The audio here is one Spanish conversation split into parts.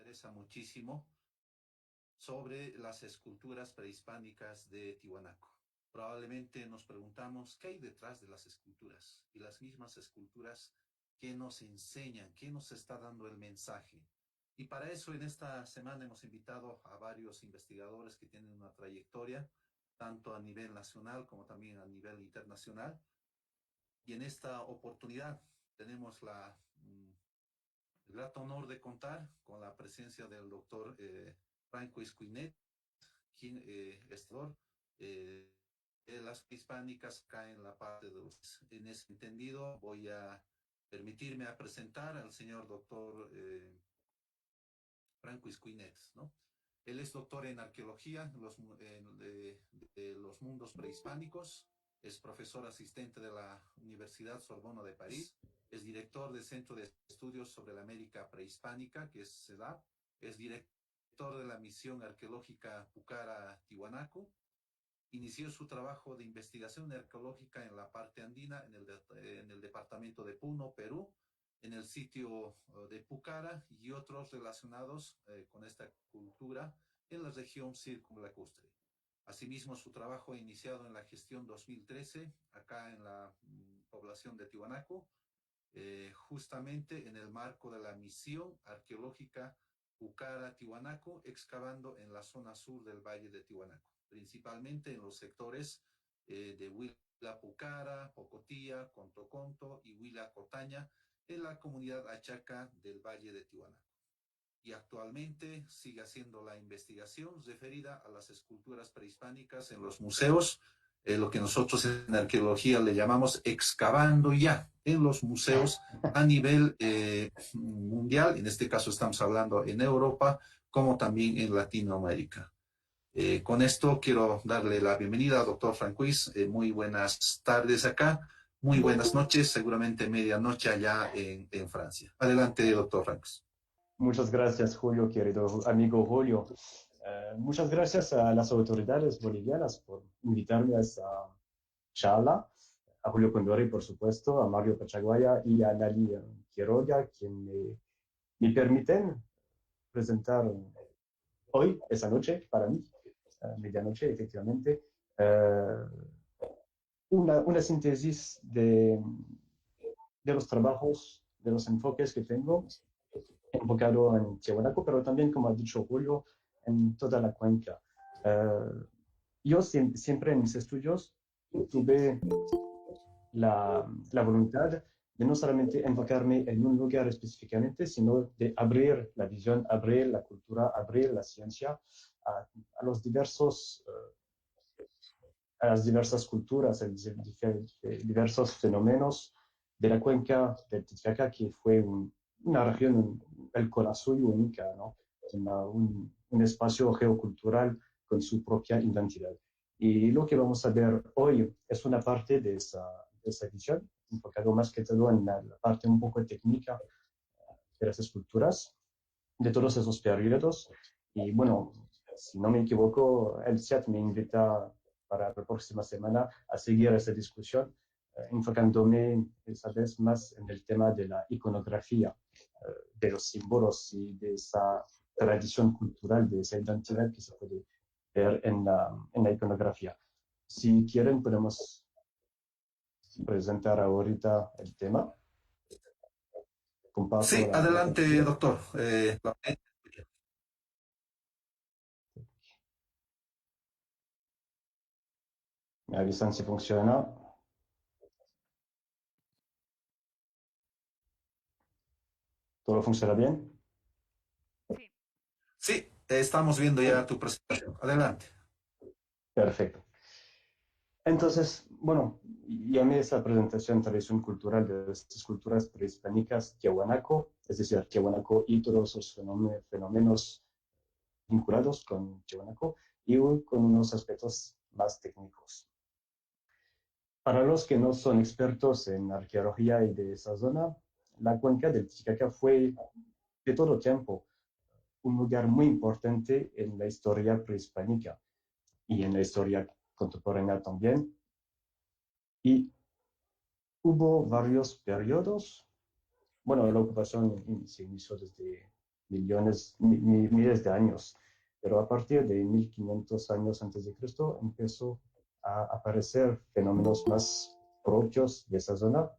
interesa muchísimo sobre las esculturas prehispánicas de Tiwanaku. Probablemente nos preguntamos qué hay detrás de las esculturas y las mismas esculturas que nos enseñan, qué nos está dando el mensaje. Y para eso en esta semana hemos invitado a varios investigadores que tienen una trayectoria, tanto a nivel nacional como también a nivel internacional. Y en esta oportunidad tenemos el grato honor de contar con la presencia del doctor Francois Quinet, quien es de las hispánicas acá en la parte de los. En ese entendido voy a permitirme a presentar al señor doctor Francois Quinet, ¿no? Él es doctor en arqueología de los mundos prehispánicos, es profesor asistente de la Universidad Sorbona de París, es director del Centro de Estudios sobre la América Prehispánica, que es CEDAP, es director de la Misión Arqueológica Pucara-Tiwanaku. Inició su trabajo de investigación arqueológica en la parte andina, en el departamento de Puno, Perú, en el sitio de Pucara y otros relacionados con esta cultura en la región circunlacustre. Asimismo, su trabajo iniciado en la gestión 2013, acá en la población de Tiwanaku, justamente en el marco de la misión arqueológica Pucara-Tiwanaku, excavando en la zona sur del Valle de Tiwanaku, principalmente en los sectores de Huila Pucara, Pocotía, Contoconto y Huila Cotaña, en la comunidad achaca del Valle de Tiwanaku. Y actualmente sigue haciendo la investigación referida a las esculturas prehispánicas en los museos, lo que nosotros en arqueología le llamamos excavando ya en los museos a nivel mundial. En este caso estamos hablando en Europa, como también en Latinoamérica. Con esto quiero darle la bienvenida al doctor Francois. Muy buenas tardes acá, muy buenas noches, seguramente medianoche allá en Francia. Adelante, doctor Francois. Muchas gracias, Julio, querido amigo Julio. Muchas gracias a las autoridades bolivianas por invitarme a esta charla, a Julio Condori, por supuesto, a Mario Pachaguaya y a Nali Quiroga, quien me permiten presentar hoy, esa noche, para mí, medianoche, efectivamente, una síntesis de los trabajos, de los enfoques que tengo enfocado en Tiwanaku, pero también, como ha dicho Julio, en toda la cuenca. Yo siempre en mis estudios tuve la voluntad de no solamente enfocarme en un lugar específicamente, sino de abrir la visión, abrir la cultura, abrir la ciencia a los diversos, a las diversas culturas, a diversos fenómenos de la cuenca del Titicaca, que fue una región, el corazón única, ¿no? Un espacio geocultural con su propia identidad. Y lo que vamos a ver hoy es una parte de esa visión, enfocado más que todo en la parte un poco técnica de las esculturas, de todos esos periodos. Y bueno, si no me equivoco, el CIAT me invita para la próxima semana a seguir esa discusión, enfocándome esa vez más en el tema de la iconografía, de los símbolos y de esa tradición cultural, de esa identidad que se puede ver en la iconografía. Si quieren, podemos presentar ahorita el tema. Comparto sí, adelante, doctor. Me avisan si funciona. ¿Todo funciona bien? Sí. Sí, estamos viendo ya tu presentación. Adelante. Perfecto. Entonces, bueno, llamé esa presentación tradición cultural de las culturas prehispánicas Tiahuanaco, es decir, Tiahuanaco y todos los fenómenos vinculados con Tiahuanaco y con unos aspectos más técnicos. Para los que no son expertos en arqueología y de esa zona, la cuenca del Titicaca fue de todo tiempo un lugar muy importante en la historia prehispánica y en la historia contemporánea también. Y hubo varios periodos. Bueno, la ocupación se inició desde miles de años. Pero a partir de 1500 años antes de Cristo empezó a aparecer fenómenos más propios de esa zona.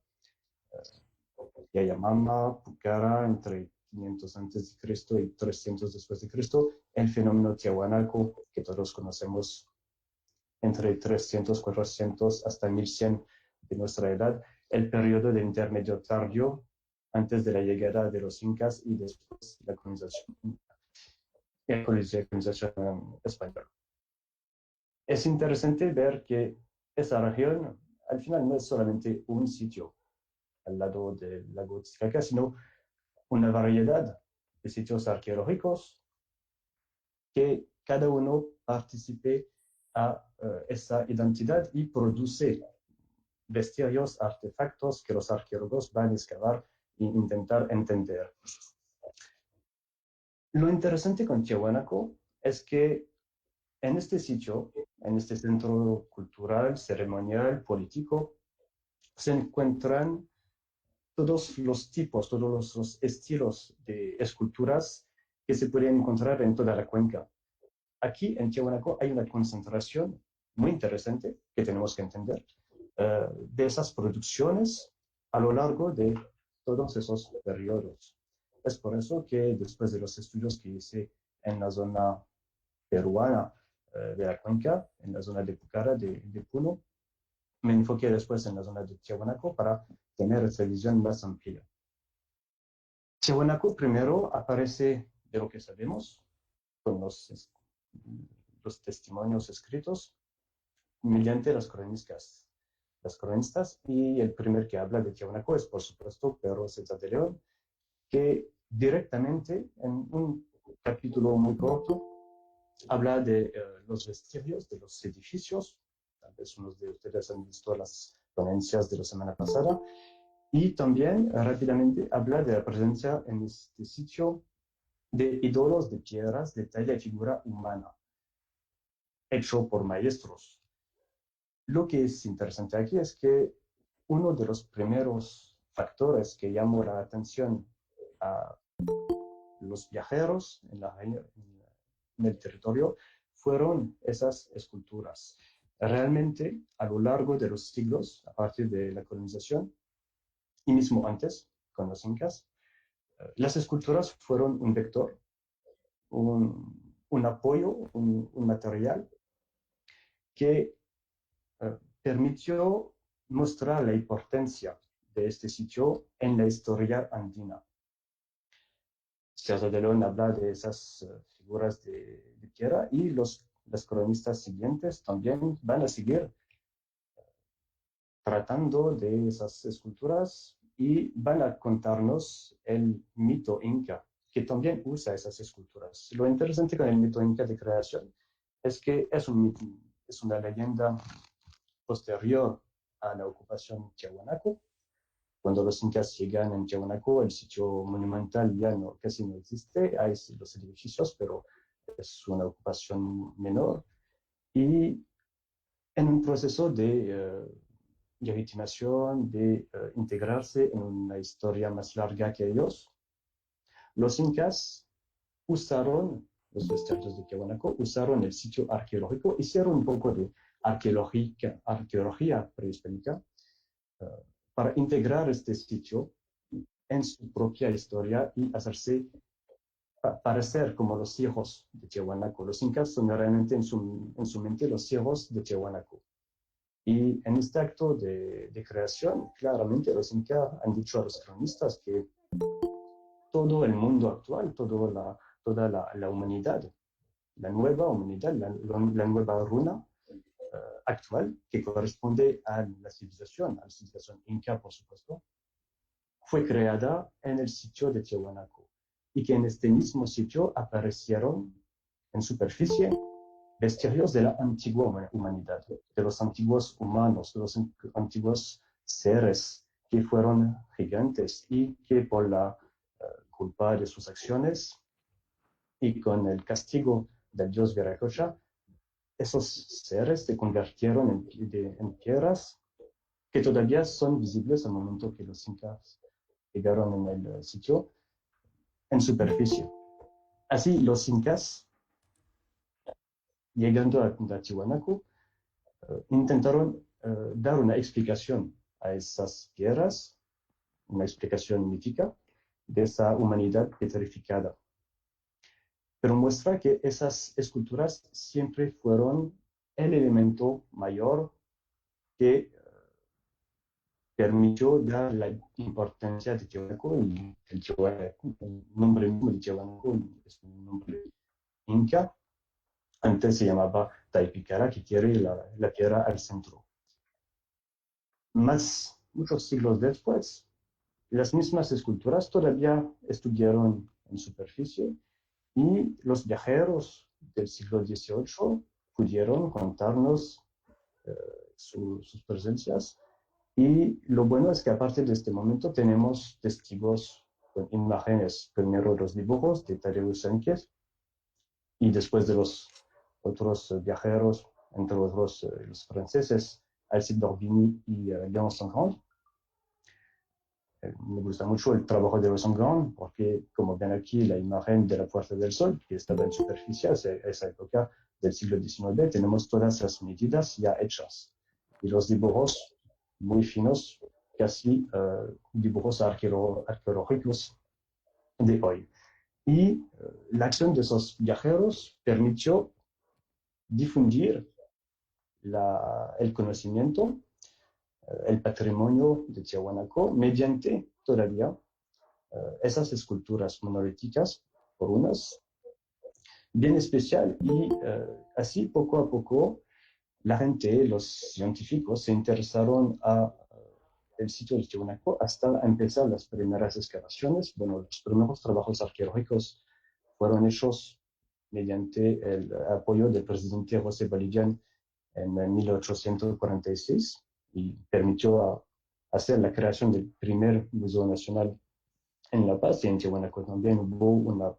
Yayamama, Pucara, entre 500 antes de Cristo y 300 después de Cristo. El fenómeno Tiahuanaco, que todos conocemos, entre 300, 400 hasta 1100 de nuestra edad. El periodo de intermedio tardío, antes de la llegada de los incas y después de la colonización española. Es interesante ver que esa región al final no es solamente un sitio al lado del lago Titicaca, sino una variedad de sitios arqueológicos que cada uno participe a esa identidad y produce vestigios, artefactos que los arqueólogos van a excavar e intentar entender. Lo interesante con Tiahuanaco es que en este sitio, en este centro cultural, ceremonial, político, se encuentran todos los tipos, todos los estilos de esculturas que se pueden encontrar en toda la cuenca. Aquí en Tiahuanaco hay una concentración muy interesante que tenemos que entender de esas producciones a lo largo de todos esos periodos. Es por eso que después de los estudios que hice en la zona peruana de la cuenca, en la zona de Pucara, de Puno, me enfoqué después en la zona de Tiahuanaco para tener esa visión más amplia. Tiahuanaco primero aparece de lo que sabemos, con los testimonios escritos, mediante las cronistas, y el primer que habla de Tiahuanaco es, por supuesto, Pedro César de León, que directamente en un capítulo muy corto habla de los vestigios de los edificios. Tal vez unos de ustedes han visto las ponencias de la semana pasada. Y también rápidamente habla de la presencia en este sitio de ídolos de piedras de talla y figura humana, hecho por maestros. Lo que es interesante aquí es que uno de los primeros factores que llamó la atención a los viajeros en el territorio fueron esas esculturas. Realmente, a lo largo de los siglos, a partir de la colonización, y mismo antes, con los incas, las esculturas fueron un vector, un apoyo, un material que permitió mostrar la importancia de este sitio en la historia andina. César de León habla de esas figuras de piedra y los cronistas siguientes también van a seguir tratando de esas esculturas y van a contarnos el mito inca, que también usa esas esculturas. Lo interesante con el mito inca de creación es que es una leyenda posterior a la ocupación Tiahuanaco. Cuando los incas llegan en Tiahuanaco, el sitio monumental ya casi no existe, hay los edificios, pero es una ocupación menor. Y en un proceso de legitimación, de integrarse en una historia más larga que ellos, los incas usaron los vestigios de Tiahuanaco, usaron el sitio arqueológico, hicieron un poco de arqueología prehispánica para integrar este sitio en su propia historia y hacerse parecer como los hijos de Tiahuanaco. Los incas son realmente en su mente los hijos de Tiahuanaco. Y en este acto de creación, claramente los incas han dicho a los cronistas que todo el mundo actual, toda la humanidad, la nueva humanidad, la nueva runa actual, que corresponde a la civilización inca, por supuesto, fue creada en el sitio de Tiahuanaco y que en este mismo sitio aparecieron en superficie vestigios de la antigua humanidad, de los antiguos humanos, de los antiguos seres que fueron gigantes y que por la culpa de sus acciones y con el castigo del dios Viracocha, esos seres se convirtieron en piedras que todavía son visibles al momento que los incas llegaron en el sitio, en superficie. Así, los incas, llegando a Tiwanaku, intentaron dar una explicación a esas guerras, una explicación mítica de esa humanidad petrificada. Pero muestra que esas esculturas siempre fueron el elemento mayor que permitió dar la importancia de Tiwanaku y el nombre mismo de Tiwanaku es un nombre inca. Antes se llamaba Taipicara, que quiere la tierra al centro. Muchos siglos después, las mismas esculturas todavía estuvieron en superficie y los viajeros del siglo XVIII pudieron contarnos eh, sus presencias. Y lo bueno es que a partir de este momento tenemos testigos con imágenes, primero los dibujos de Tadeu Sánchez y después de los otros viajeros, entre otros los franceses, Alcide d'Orbigny y Léon Saint-Grand. Me gusta mucho el trabajo de los Saint-Grand porque, como ven aquí, la imagen de la Puerta del Sol, que estaba en superficie a esa época del siglo XIX, tenemos todas las medidas ya hechas. Y los dibujos muy finos, casi dibujos arqueológicos de hoy. Y la acción de esos viajeros permitió difundir el conocimiento, el patrimonio de Tiahuanaco mediante todavía esas esculturas monolíticas, por unas, bien especial, y así poco a poco la gente, los científicos, se interesaron a el sitio de Tiahuanaco hasta empezar las primeras excavaciones. Bueno, los primeros trabajos arqueológicos fueron hechos mediante el apoyo del presidente José Bolivian en 1846 y permitió hacer la creación del primer Museo Nacional en La Paz y en Tiahuanaco también hubo un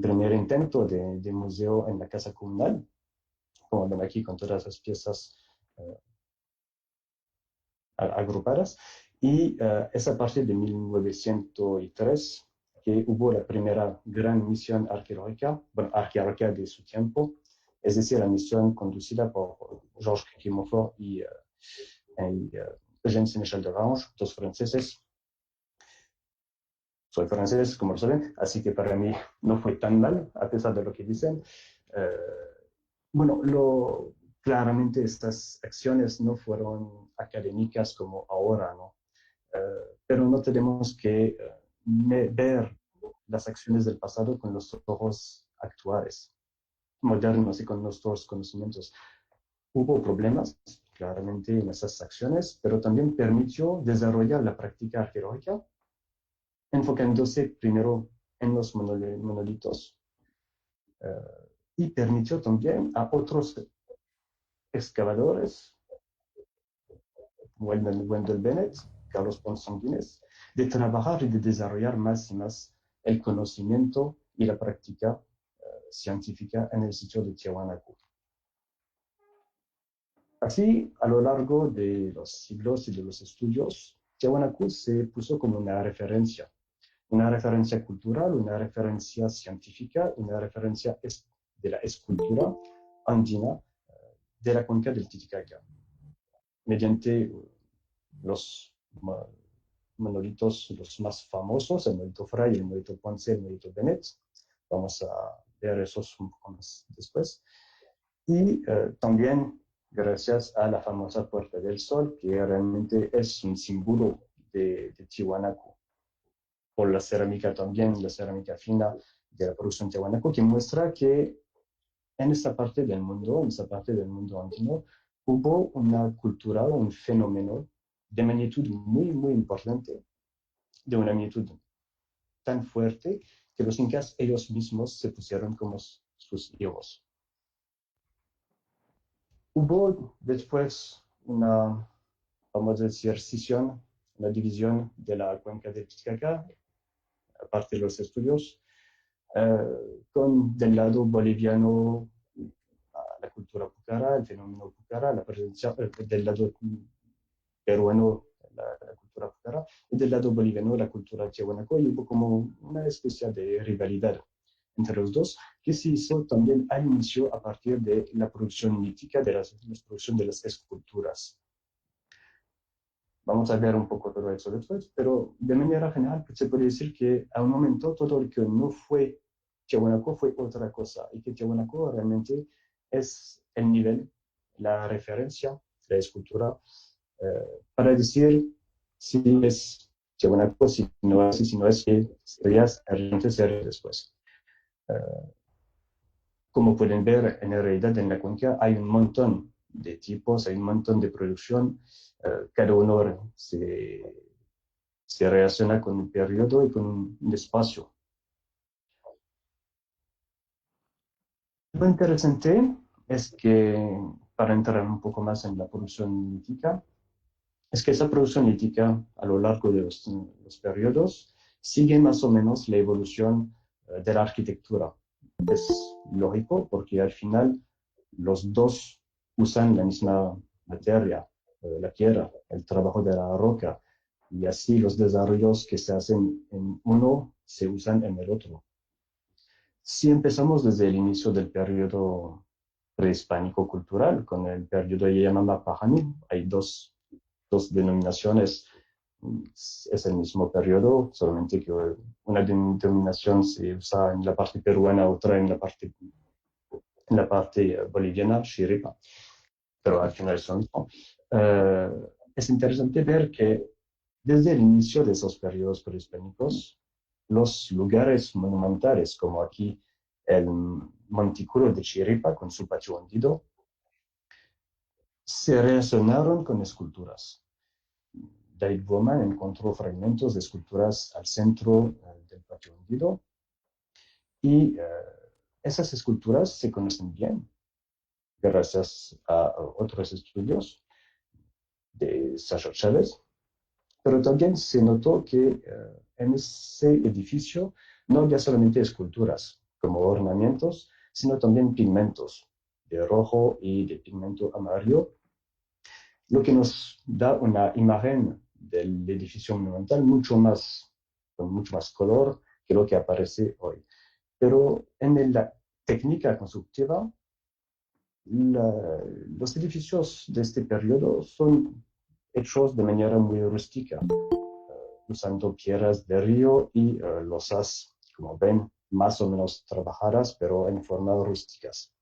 primer intento de museo en la Casa Comunal, como ven aquí con todas las piezas agrupadas. Y es a partir de 1903 que hubo la primera gran misión arqueológica, bueno, arqueológica de su tiempo, es decir, la misión conducida por Georges Clémenfort y Eugène Sénéchal de Grange, dos franceses. Soy francés, como lo saben, así que para mí no fue tan mal, a pesar de lo que dicen. Bueno, claramente estas acciones no fueron académicas como ahora, ¿no? Pero no tenemos que ver las acciones del pasado con los ojos actuales, modernos y con nuestros conocimientos. Hubo problemas, claramente, en esas acciones, pero también permitió desarrollar la práctica arqueológica, enfocándose primero en los monolitos y permitió también a otros excavadores, Wendell Bennett, Carlos Ponsonguines, de trabajar y de desarrollar más y más el conocimiento y la práctica científica en el sitio de Tiahuanaco. Así, a lo largo de los siglos y de los estudios, Tiahuanaco se puso como una referencia cultural, una referencia científica, una referencia de la escultura andina de la cuenca del Titicaca, mediante los monolitos, los más famosos, el monolito Fray, el monolito Ponce, el monolito Bennett. Vamos a ver esos un poco más después. Y también gracias a la famosa Puerta del Sol, que realmente es un símbolo de Tiahuanaco, por la cerámica también, la cerámica fina de la producción Tiahuanaco, que muestra que en esta parte del mundo, andino, hubo una cultura, un fenómeno de magnitud muy, muy importante, de una magnitud tan fuerte que los incas ellos mismos se pusieron como sus hijos. Hubo después una, vamos a decir, escisión, una división de la cuenca de Titicaca, aparte de los estudios, con del lado boliviano la cultura pucara, el fenómeno pucara, la presencia del lado peruano, la cultura pucara, y del lado boliviano, la cultura tiahuanaco, y hubo como una especie de rivalidad entre los dos, que se hizo también al inicio a partir de la producción lítica, de la producción de las esculturas. Vamos a ver un poco todo eso después, pero de manera general se puede decir que a un momento todo lo que no fue Tiahuanaco fue otra cosa, y que Tiahuanaco realmente es el nivel, la referencia, la escultura, para decir si es Tiahuanaco, si no es que sería antes y después. Como pueden ver, en realidad en la cuenca hay un montón de tipos, hay un montón de producción, cada uno se relaciona con un periodo y con un espacio. Lo interesante es que, para entrar un poco más en la producción lítica, es que esa producción lítica a lo largo de los periodos sigue más o menos la evolución de la arquitectura. Es lógico porque al final los dos usan la misma materia, la tierra, el trabajo de la roca, y así los desarrollos que se hacen en uno se usan en el otro. Si empezamos desde el inicio del periodo prehispánico cultural, con el periodo Yamama-Pajani, hay dos denominaciones, es el mismo periodo, solamente que una denominación se usa en la parte peruana, otra en la parte boliviana, Chiripa, pero al final son mismo. Es interesante ver que desde el inicio de esos periodos prehispánicos, los lugares monumentales, como aquí el Montículo de Chiripa con su patio hundido, se relacionaron con esculturas. David Bowman encontró fragmentos de esculturas al centro del patio hundido y esas esculturas se conocen bien gracias a otros estudios de Sasha Chávez, pero también se notó que en ese edificio no había solamente esculturas como ornamentos, sino también pigmentos de rojo y de pigmento amarillo, lo que nos da una imagen del edificio monumental con mucho más color que lo que aparece hoy. Pero en la técnica constructiva, los edificios de este periodo son hechos de manera muy rústica, usando piedras de río y losas, como ven, más o menos trabajadas, pero en forma rústicas.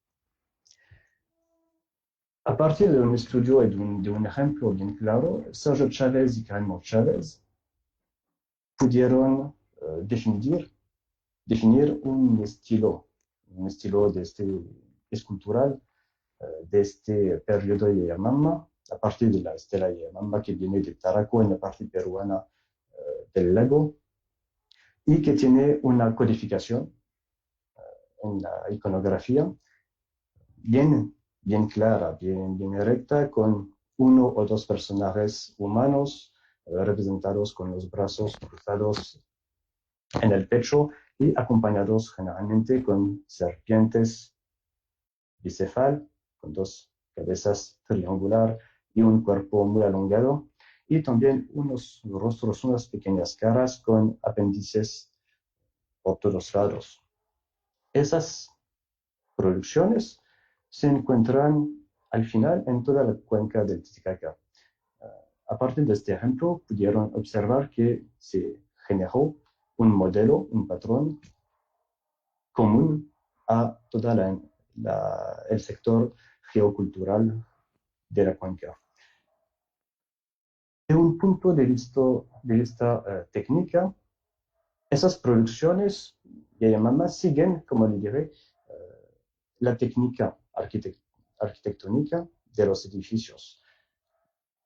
A partir de un estudio y de un ejemplo bien claro, Sergio Chávez y Jaime Chávez pudieron definir un estilo de escultural de este periodo de Yamama, a partir de la estela Yamama que viene de Taraco en la parte peruana del lago, y que tiene una codificación en la iconografía bien clara, bien recta, con uno o dos personajes humanos representados con los brazos cruzados en el pecho y acompañados generalmente con serpientes bicefal, con dos cabezas triangular y un cuerpo muy alongado, y también unos rostros, unas pequeñas caras con apéndices por todos lados. Esas producciones se encuentran al final en toda la cuenca del Titicaca. A partir de este ejemplo, pudieron observar que se generó un modelo, un patrón común a todo el sector geocultural de la cuenca. De un punto de vista técnica, esas producciones de Yamama siguen, como le diré, la técnica arquitectónica de los edificios.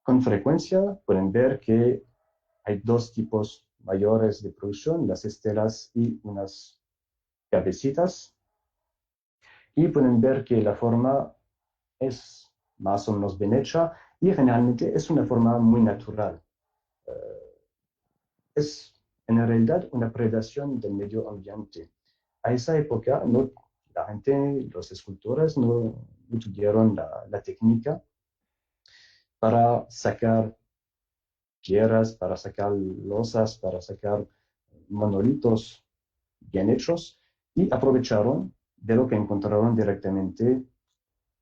Con frecuencia pueden ver que hay dos tipos mayores de producción, las estelas y unas cabecitas, y pueden ver que la forma es más o menos bien hecha y generalmente es una forma muy natural. Es en realidad una predación del medio ambiente. A esa época la gente, los escultores no tuvieron la técnica para sacar piedras, para sacar losas, para sacar monolitos bien hechos, y aprovecharon de lo que encontraron directamente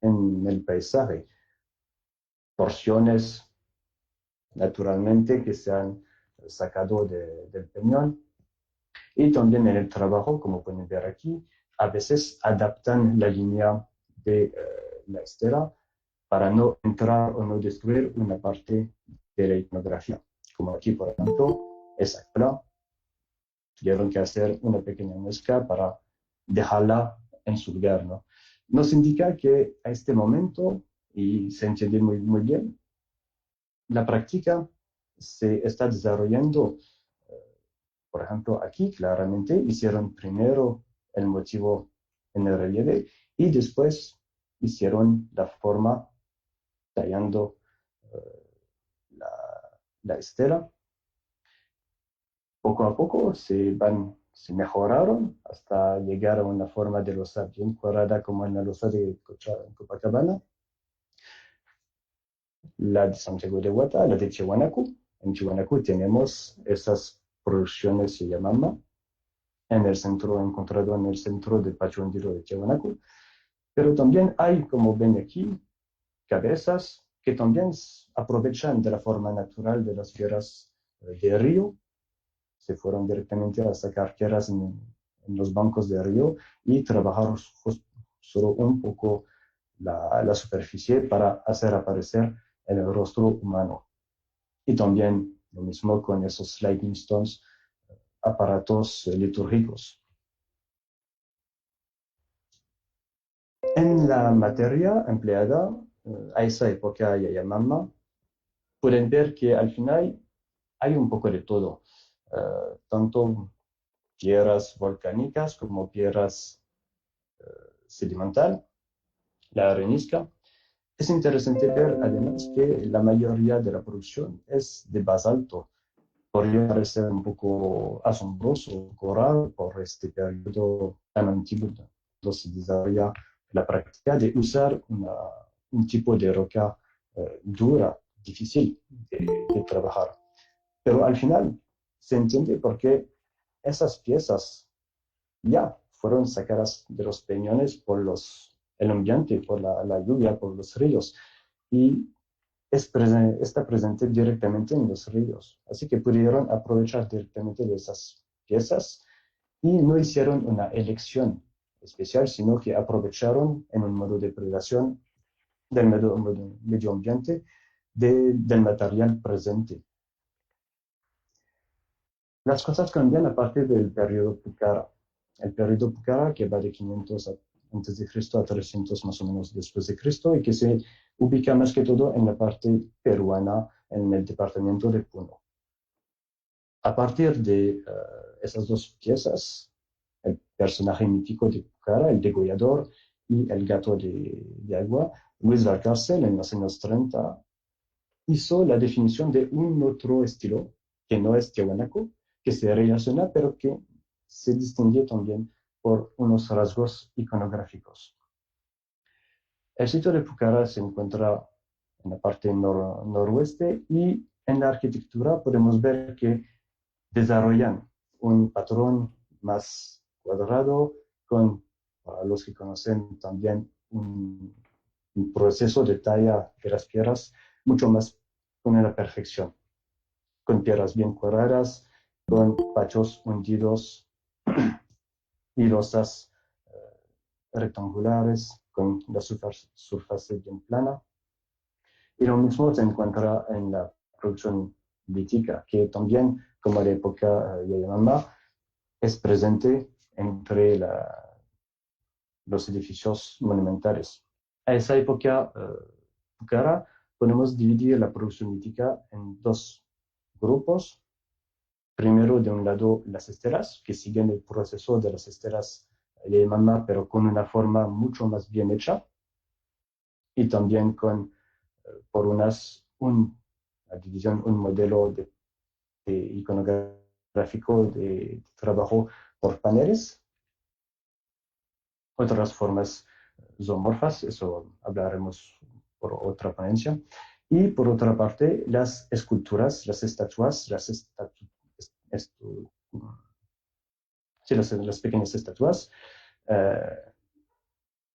en el paisaje. Porciones, naturalmente, que se han sacado del peñón. Y también en el trabajo, como pueden ver aquí, a veces adaptan la línea de la estera para no entrar o no destruir una parte de la iconografía. Como aquí, por ejemplo, esa cola, tuvieron que hacer una pequeña mezcla para dejarla en su lugar, ¿no? Nos indica que a este momento, y se entiende muy bien, la práctica se está desarrollando. Por ejemplo, aquí claramente hicieron primero el motivo en el relieve y después hicieron la forma tallando la, la estela. Poco a poco se mejoraron hasta llegar a una forma de losa bien cuadrada como en la losa de Copacabana, la de Santiago de Guata, la de Tiwanaku. En Tiwanaku tenemos esas producciones se llaman en el centro, encontrado en el centro del Patio Andino de Tiwanaku. Pero también hay, como ven aquí, cabezas que también aprovechan de la forma natural de las piedras de río. Se fueron directamente a sacar piedras en los bancos de río y trabajar solo un poco la superficie para hacer aparecer el rostro humano. Y también lo mismo con esos lightning stones, aparatos litúrgicos. En la materia empleada a esa época Yayamama, pueden ver que al final hay un poco de todo, tanto piedras volcánicas como piedras sedimental, la arenisca. Es interesante ver además que la mayoría de la producción es de basalto. Podría parecer un poco asombroso, un poco raro por este periodo tan antiguo, donde se desarrolla la práctica de usar un tipo de roca dura, difícil de trabajar. Pero al final se entiende por qué esas piezas ya fueron sacadas de los peñones por el ambiente, por la lluvia, por los ríos. Y está presente directamente en los ríos. Así que pudieron aprovechar directamente de esas piezas y no hicieron una elección especial, sino que aprovecharon en un modo de predación del medio ambiente del material presente. Las cosas cambian a partir del periodo Pucara. El periodo Pucara, que va de 500 antes de Cristo a 300 más o menos después de Cristo, y que se ubica más que todo en la parte peruana, en el departamento de Puno. A partir de esas dos piezas, el personaje mítico de Pucara, el degollador y el gato de agua, Luis Valcárcel en los años 30 hizo la definición de un otro estilo, que no es tiahuanaco, que se relaciona, pero que se distingue también por unos rasgos iconográficos. El sitio de Pucara se encuentra en la parte noroeste y en la arquitectura podemos ver que desarrollan un patrón más cuadrado con, para los que conocen también, un proceso de talla de las piedras mucho más con la perfección, con piedras bien cuadradas, con pachos hundidos y losas rectangulares, con la superficie bien plana. Y lo mismo se encuentra en la producción lítica, que también, como la época Yayamama, es presente entre los edificios monumentales. A esa época, Pucara, podemos dividir la producción lítica en dos grupos. Primero, de un lado, las esteras, que siguen el proceso de las esteras Yayamama, pero con una forma mucho más bien hecha, y también con, por una división, un modelo de iconográfico de trabajo por paneles. Otras formas zoomorfas, eso hablaremos por otra ponencia. Y por otra parte, las esculturas, las estatuas, las pequeñas estatuas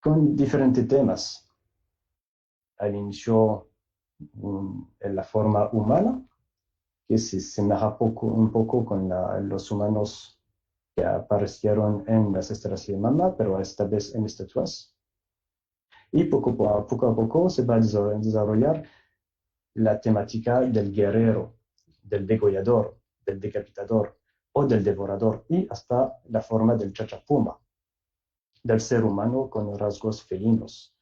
con diferentes temas. Al inicio, en la forma humana, que se semeja un poco con los humanos que aparecieron en las estrellas de Mama, pero esta vez en estatuas. Y poco a poco se va a desarrollar la temática del guerrero, del degollador, del decapitador o del devorador, y hasta la forma del chachapuma, del ser humano con rasgos felinos.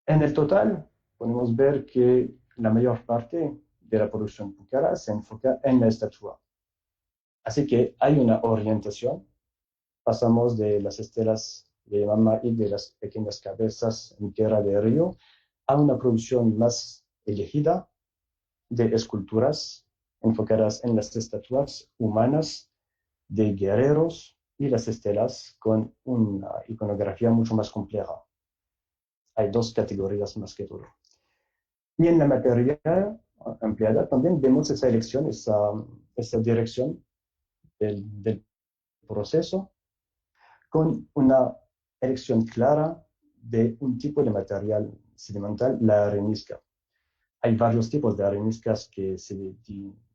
En el total, podemos ver que la mayor parte de la producción púcara se enfoca en la estatua. Así que hay una orientación. Pasamos de las estelas de Mama y de las pequeñas cabezas en tierra de río a una producción más elegida de esculturas enfocadas en las estatuas humanas de guerreros y las estelas con una iconografía mucho más compleja. Hay dos categorías más que todo. Y en la materia empleada también vemos esa elección, esa dirección del proceso, con una elección clara de un tipo de material sedimental, la arenisca. Hay varios tipos de areniscas que se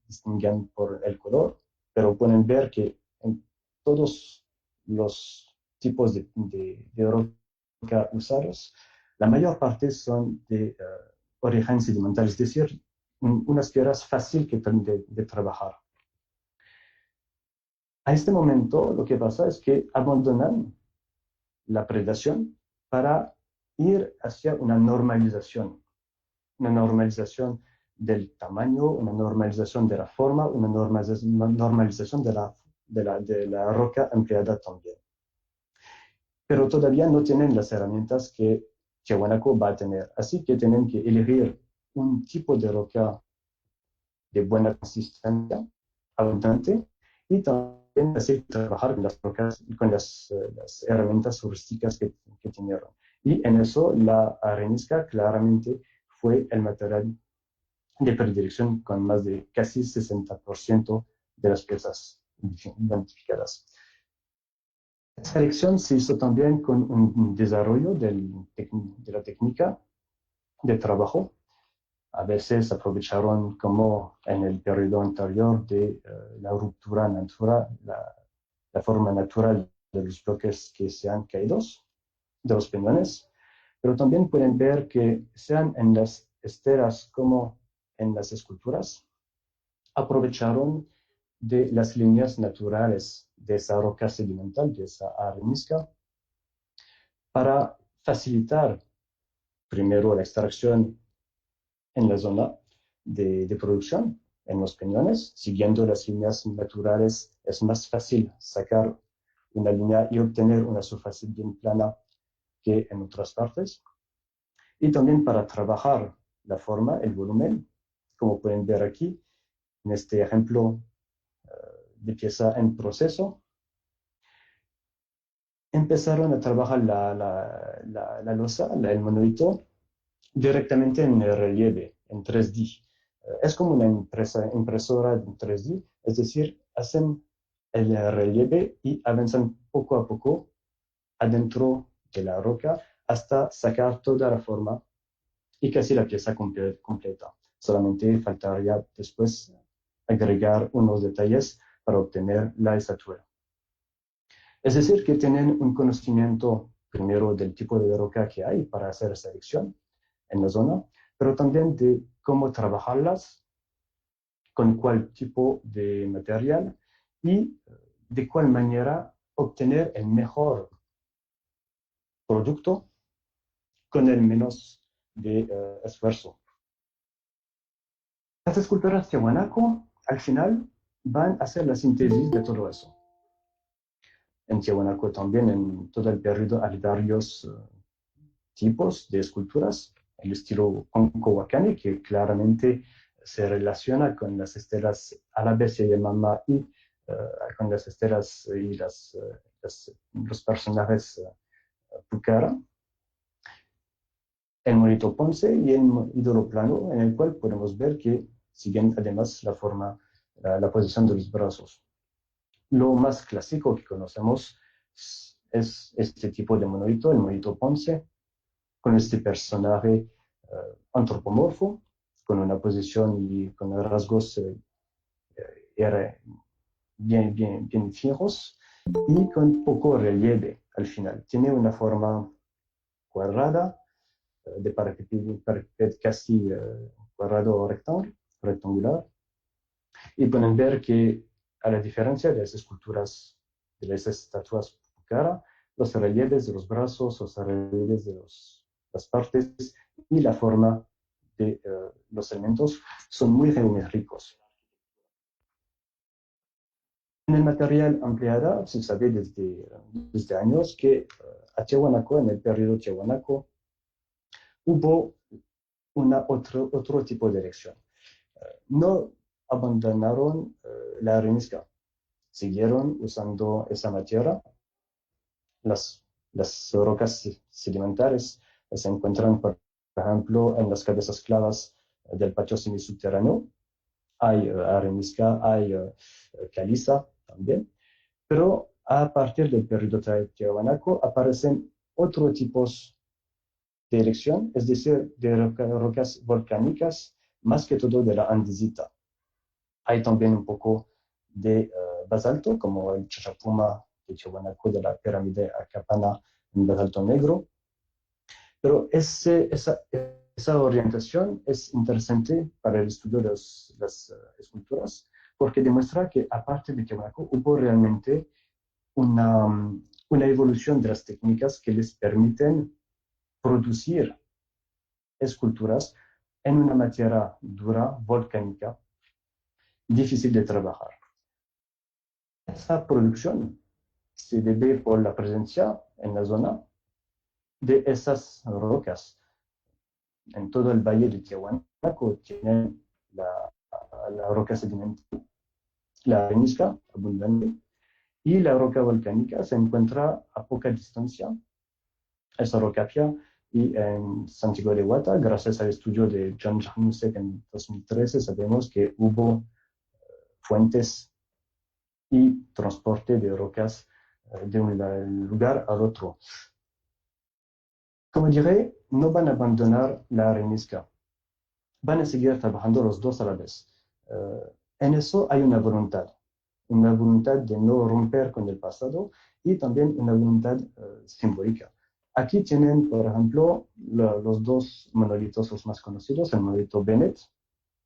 distinguen por el color, pero pueden ver que en todos los tipos de roca usados, la mayor parte son de origen sedimental, es decir, unas piedras fáciles de trabajar. A este momento lo que pasa es que abandonan la predación para ir hacia una normalización del tamaño, una normalización de la forma, una normalización de la roca empleada también. Pero todavía no tienen las herramientas que Tiahuanaco va a tener, así que tienen que elegir un tipo de roca de buena consistencia, abundante, y también así trabajar con las rocas y con las herramientas rústicas que tenían. Y en eso la arenisca claramente fue el material de predilección con más de casi 60% de las piezas identificadas. Esta elección se hizo también con un desarrollo de la técnica de trabajo. A veces aprovecharon, como en el periodo anterior, de la ruptura natural, la forma natural de los bloques que se han caído, de los peñones, pero también pueden ver que sean en las esteras como en las esculturas, aprovecharon de las líneas naturales de esa roca sedimental, de esa arenisca, para facilitar primero la extracción en la zona de producción, en los peñones. Siguiendo las líneas naturales es más fácil sacar una línea y obtener una superficie bien plana que en otras partes. Y también para trabajar la forma, el volumen, como pueden ver aquí, en este ejemplo de pieza en proceso. Empezaron a trabajar la losa, el monolito, directamente en el relieve, en 3D. Es como una impresora en 3D, es decir, hacen el relieve y avanzan poco a poco adentro de la roca hasta sacar toda la forma y casi la pieza completa. Solamente faltaría después agregar unos detalles para obtener la estatua. Es decir, que tienen un conocimiento primero del tipo de roca que hay para hacer esa elección en la zona, pero también de cómo trabajarlas, con cuál tipo de material y de cuál manera obtener el mejor producto con el menos de esfuerzo. Las esculturas Tiahuanaco, al final, van a hacer la síntesis de todo eso. En Tiahuanaco también, en todo el periodo, hay varios tipos de esculturas. El estilo Concohuacani, que claramente se relaciona con las estelas árabes y de Mama y con las estelas y los personajes Pucara. El monito Ponce y el ídolo plano, en el cual podemos ver que siguen además la forma, la posición de los brazos. Lo más clásico que conocemos es este tipo de monolito, el monolito Ponce, con este personaje antropomorfo, con una posición y con rasgos bien fijos y con poco relieve al final. Tiene una forma cuadrada, de parquet casi cuadrado rectangular. Y pueden ver que, a la diferencia de las esculturas, de las estatuas Pucara, los relieves de los brazos, los relieves de las partes y la forma de los elementos son muy geométricos. En el material empleado se sabe desde años que a Tiahuanaco, en el periodo Tiahuanaco, hubo otro tipo de elección. No abandonaron la arenisca, siguieron usando esa materia. Las rocas sedimentarias se encuentran, por ejemplo, en las cabezas clavas del patio semisubterráneo. Hay arenisca, hay caliza también, pero a partir del periodo Tiahuanaco aparecen otros tipos de erección, es decir, de rocas volcánicas, más que todo de la andesita. Hay también un poco de basalto, como el Chachapuma de Tiahuanaco, de la pirámide Acapana, en basalto negro. Pero esa orientación es interesante para el estudio de las esculturas, porque demuestra que aparte de Tiahuanaco hubo realmente una evolución de las técnicas que les permiten producir esculturas en una materia dura, volcánica, difícil de trabajar. Esa producción se debe por la presencia en la zona de esas rocas. En todo el valle de Tiahuanaco tienen la roca sedimentaria, la arenisca abundante, y la roca volcánica se encuentra a poca distancia. Esa rocapia, y en Santiago de Guata, gracias al estudio de John Janusek en 2013, sabemos que hubo fuentes y transporte de rocas de un lugar al otro. Como diré, no van a abandonar la arenisca. Van a seguir trabajando los dos a la vez. En eso hay una voluntad de no romper con el pasado y también una voluntad simbólica. Aquí tienen, por ejemplo, los dos monolitos los más conocidos, el monolito Bennett,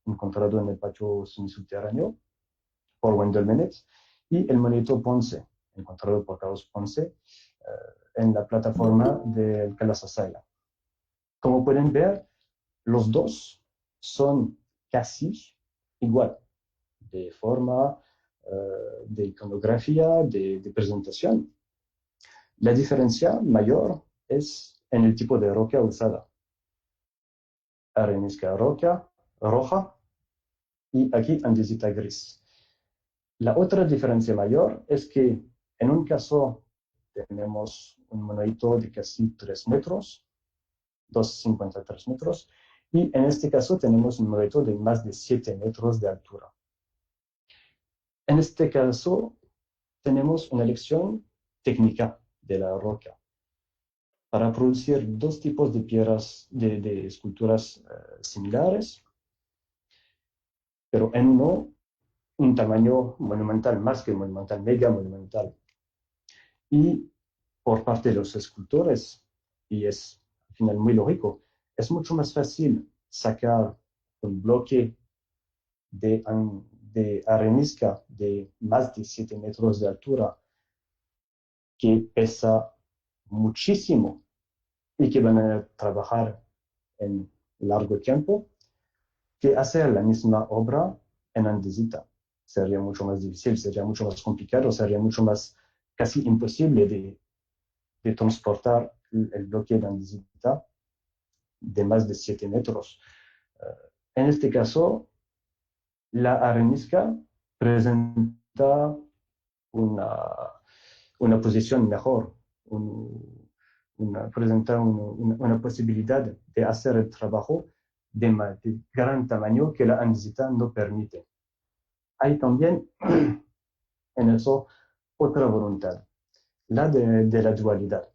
encontrado en el patio semisubterráneo por Wendell Bennett, y el monolito Ponce, encontrado por Carlos Ponce en la plataforma del Calasasaya. Como pueden ver, los dos son casi igual, de forma, de iconografía, de presentación. La diferencia mayor es en el tipo de roca usada. Arenisca roja y aquí andesita gris. La otra diferencia mayor es que en un caso tenemos un monolito de casi 3 metros, 2,53 metros, y en este caso tenemos un monolito de más de 7 metros de altura. En este caso tenemos una elección técnica de la roca para producir dos tipos de piedras, de esculturas similares, pero en uno un tamaño monumental, más que monumental, mega monumental. Y por parte de los escultores, y es al final muy lógico, es mucho más fácil sacar un bloque de arenisca de más de 7 metros de altura que pesa muchísimo y que van a trabajar en largo tiempo, que hacer la misma obra en andesita. Sería mucho más difícil, sería mucho más complicado, sería mucho más casi imposible de transportar el bloque de andesita de más de 7 metros. En este caso, la arenisca presenta una posición mejor, presenta una posibilidad de hacer el trabajo de gran tamaño que la andesita no permite. Hay también en eso otra voluntad. de la dualidad.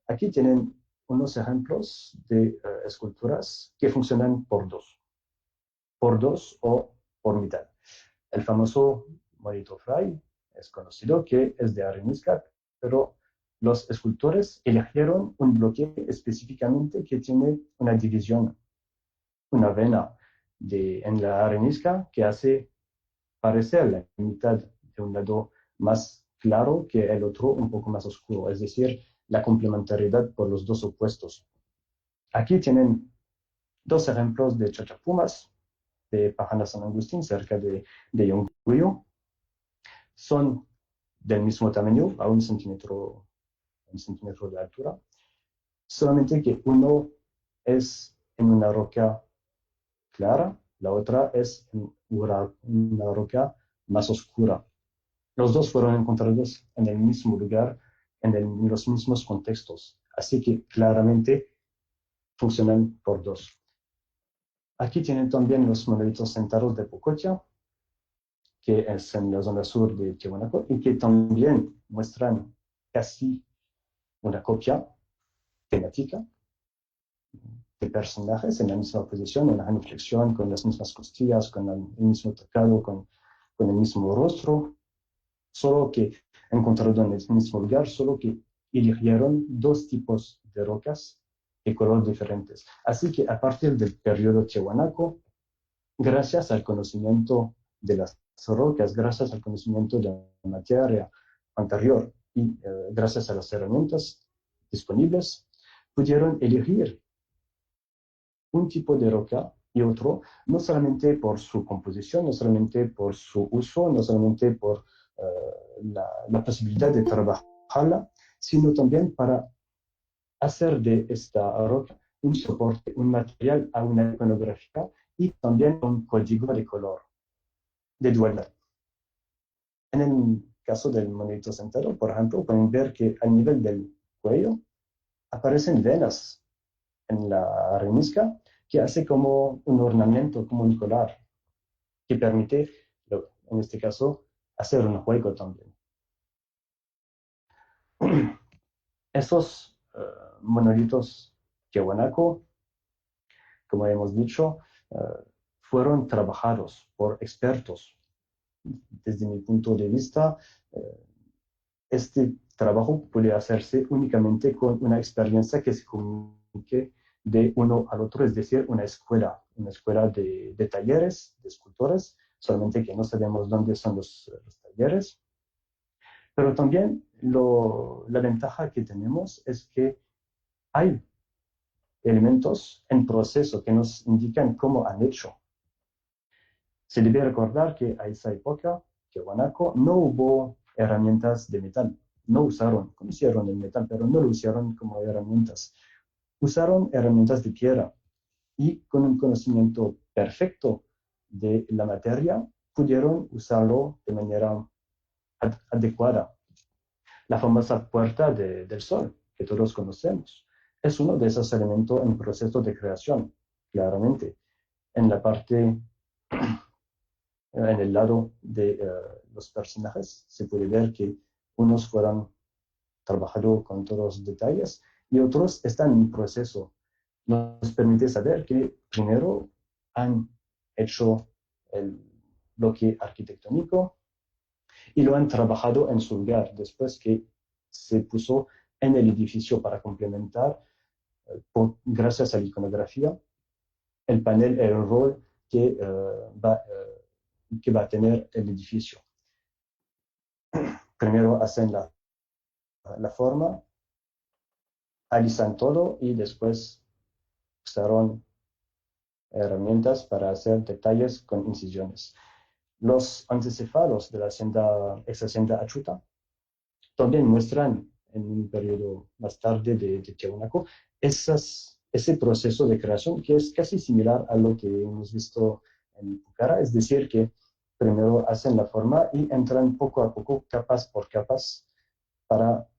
Aquí tienen unos ejemplos de esculturas que funcionan por dos o por mitad. El famoso monito Fray es conocido que es de arenisca, pero los escultores eligieron un bloque específicamente que tiene una división, una vena en la arenisca que hace parecer la mitad de un lado más claro que el otro un poco más oscuro, es decir, la complementariedad por los dos opuestos. Aquí tienen dos ejemplos de chachapumas de Pajana San Agustín, cerca de Yonguyo. Son del mismo tamaño, a un centímetro de altura, solamente que uno es en una roca clara, la otra es en una roca más oscura. Los dos fueron encontrados en el mismo lugar, en los mismos contextos, así que claramente funcionan por dos. Aquí tienen también los monolitos sentados de Pococha, que es en la zona sur de Tiahuanaco, y que también muestran casi una copia temática de personajes en la misma posición, en la genuflexión, con las mismas costillas, con el mismo tocado, con el mismo rostro, solo que encontrado en el mismo lugar, solo que eligieron dos tipos de rocas de color diferentes. Así que a partir del periodo Tiahuanaco, gracias al conocimiento de las rocas, gracias al conocimiento de la materia anterior y gracias a las herramientas disponibles, pudieron elegir un tipo de roca y otro, no solamente por su composición, no solamente por su uso, no solamente por la posibilidad de trabajarla, sino también para hacer de esta roca un soporte, un material a una iconografía y también un código de color, de dualidad. En el caso del monolito sentado, por ejemplo, pueden ver que a nivel del cuello aparecen venas en la arenisca que hace como un ornamento, como un collar, que permite, en este caso, hacer un juego también. Esos monolitos Tiahuanaco, como hemos dicho, fueron trabajados por expertos. Desde mi punto de vista, este trabajo puede hacerse únicamente con una experiencia que se comunique de uno al otro, es decir, una escuela de talleres, de escultores, solamente que no sabemos dónde son los talleres. Pero también la ventaja que tenemos es que hay elementos en proceso que nos indican cómo han hecho. Se debe recordar que a esa época, Tiahuanaco, no hubo herramientas de metal. No conocieron el metal, pero no lo usaron como herramientas. Usaron herramientas de piedra y con un conocimiento perfecto de la materia, pudieron usarlo de manera adecuada. La famosa puerta del sol, que todos conocemos, es uno de esos elementos en proceso de creación, claramente. En la parte, en el lado de los personajes, se puede ver que unos fueron trabajados con todos los detalles y otros están en proceso. Nos permite saber que primero han hecho el bloque arquitectónico y lo han trabajado en su lugar después que se puso en el edificio para complementar, gracias a la iconografía, el panel, el rol que va a tener el edificio. Primero hacen la forma, alisan todo y después usaron herramientas para hacer detalles con incisiones. Los anticefalos de la ex hacienda Achuta también muestran en un periodo más tarde de Tiahuanaco ese proceso de creación que es casi similar a lo que hemos visto en Pucara, es decir, que primero hacen la forma y entran poco a poco, capas por capas, para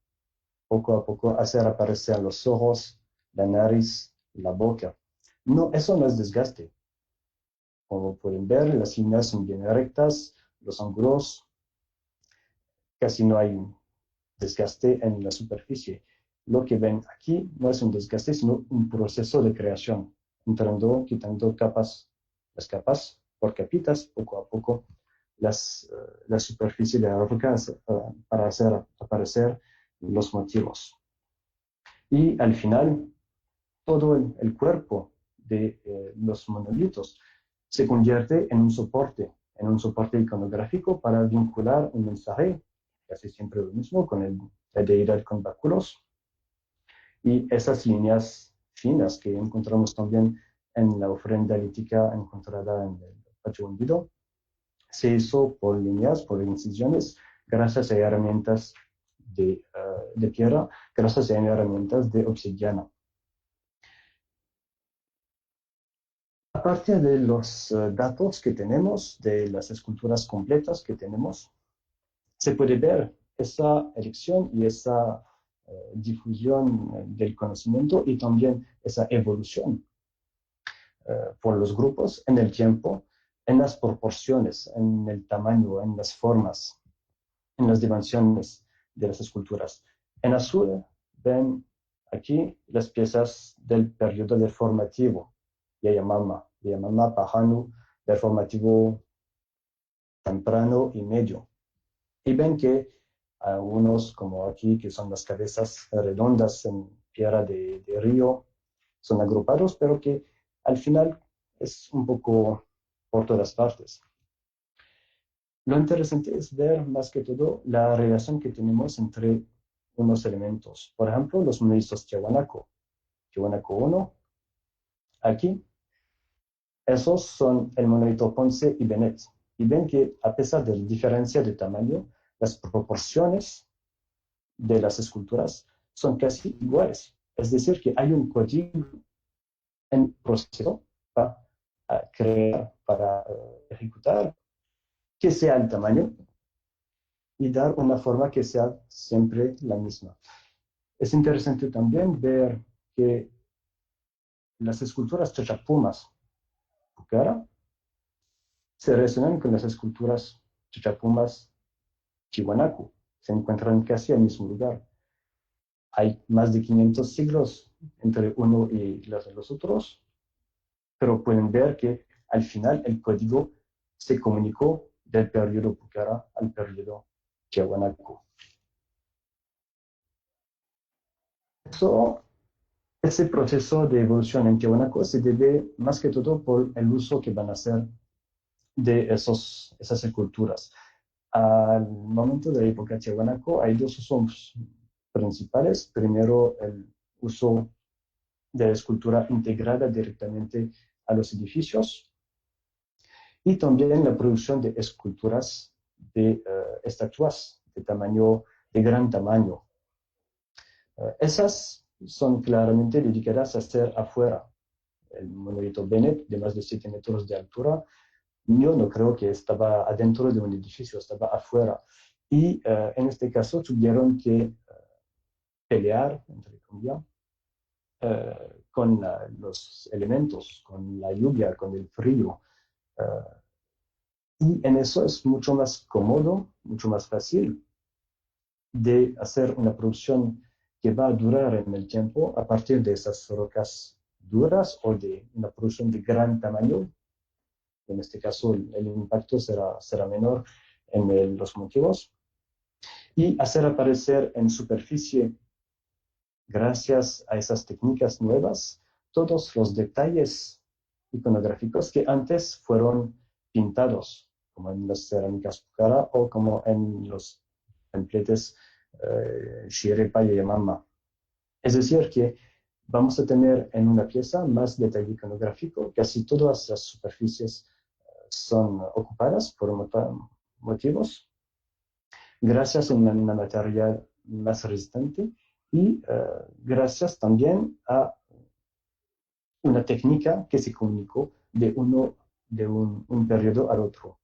poco a poco hacer aparecer los ojos, la nariz, la boca. No, eso no es desgaste. Como pueden ver, las líneas son bien rectas, los ángulos casi no hay desgaste en la superficie. Lo que ven aquí no es un desgaste, sino un proceso de creación, entrando, quitando capas, las capas por capitas, poco a poco, la superficie de la roca para hacer aparecer los motivos. Y al final, todo el cuerpo de los monolitos se convierte en un soporte iconográfico para vincular un mensaje, casi siempre lo mismo, con la deidad con báculos. Y esas líneas finas que encontramos también en la ofrenda lítica encontrada en el patio hundido, se hizo por líneas, por incisiones, gracias a herramientas de piedra, gracias a herramientas de obsidiana. Aparte de los datos que tenemos, de las esculturas completas que tenemos, se puede ver esa elección y esa difusión del conocimiento y también esa evolución por los grupos en el tiempo, en las proporciones, en el tamaño, en las formas, en las dimensiones de las esculturas. En azul ven aquí las piezas del periodo deformativo, Yayamama, Pahanu, deformativo temprano y medio. Y ven que algunos, como aquí, que son las cabezas redondas en piedra de río, son agrupados, pero que al final es un poco por todas partes. Lo interesante es ver más que todo la relación que tenemos entre unos elementos. Por ejemplo, los monolitos Tiahuanaco 1, aquí, esos son el monolito Ponce y Benet. Y ven que a pesar de la diferencia de tamaño, las proporciones de las esculturas son casi iguales. Es decir, que hay un código en proceso para crear, para ejecutar, que sea el tamaño y dar una forma que sea siempre la misma. Es interesante también ver que las esculturas chachapumas, Pucara, se relacionan con las esculturas chachapumas Chihuanaco. Se encuentran casi al mismo lugar. Hay más de 500 siglos entre uno y los otros, pero pueden ver que al final el código se comunicó del periodo Pucara al periodo Tiahuanaco. Ese proceso de evolución en Tiahuanaco se debe más que todo por el uso que van a hacer de esas esculturas. Al momento de la época Tiahuanaco hay dos usos principales. Primero, el uso de la escultura integrada directamente a los edificios y también la producción de esculturas de estatuas de gran tamaño. Esas son claramente dedicadas a ser afuera. El monolito Benet, de más de 7 metros de altura, yo no creo que estaba adentro de un edificio, estaba afuera. Y en este caso tuvieron que pelear, entre comillas, con los elementos, con la lluvia, con el frío. Y en eso es mucho más cómodo, mucho más fácil de hacer una producción que va a durar en el tiempo a partir de esas rocas duras o de una producción de gran tamaño. En este caso el impacto será menor en los motivos. Y hacer aparecer en superficie, gracias a esas técnicas nuevas, todos los detalles iconográficos que antes fueron pintados, como en las cerámicas Pucara o como en los templetes Xirepa y Yamama. Es decir, que vamos a tener en una pieza más detalle iconográfico, casi todas las superficies son ocupadas por motivos, gracias a una material más resistente y gracias también a una técnica que se comunicó de un periodo al otro.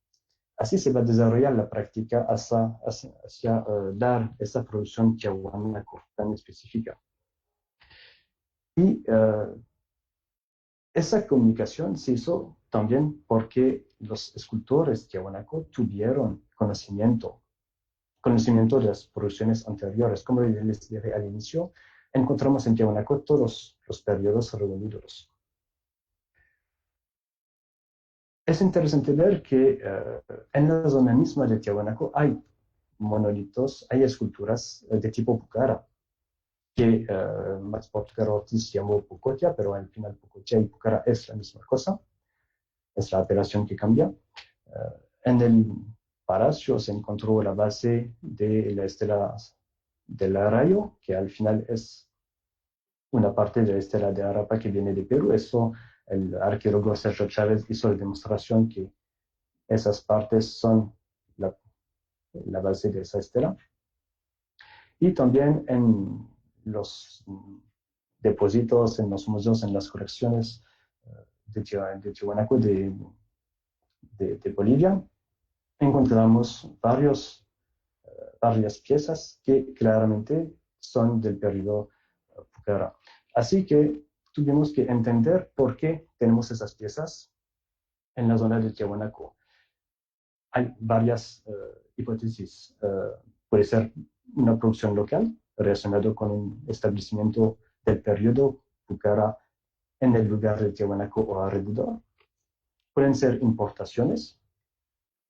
Así se va a desarrollar la práctica hacia dar esa producción tiahuanaco tan específica. Y esa comunicación se hizo también porque los escultores tiahuanaco tuvieron conocimiento conocimiento de las producciones anteriores. Como les dije al inicio, encontramos en Tiahuanaco todos los periodos reunidos. Es interesante ver que en la zona misma de Tiahuanaco hay monolitos, hay esculturas de tipo Pucara, que Max Portugal Ortiz llamó Pucotia, pero al final Pucotia y Pucara es la misma cosa, es la apelación que cambia. En el palacio se encontró la base de la estela del Rayo, que al final es una parte de la estela de Arapa que viene de Perú. Eso el arqueólogo Sergio Chávez hizo la demostración que esas partes son la base de esa estela. Y también en los depósitos, en los museos, en las colecciones de Tiahuanaco, de Bolivia, encontramos varias piezas que claramente son del periodo Pucara. Así que tuvimos que entender por qué tenemos esas piezas en la zona de Tiahuanaco. Hay varias hipótesis. Puede ser una producción local relacionada con un establecimiento del periodo Pucara en el lugar de Tiahuanaco o alrededor. Pueden ser importaciones,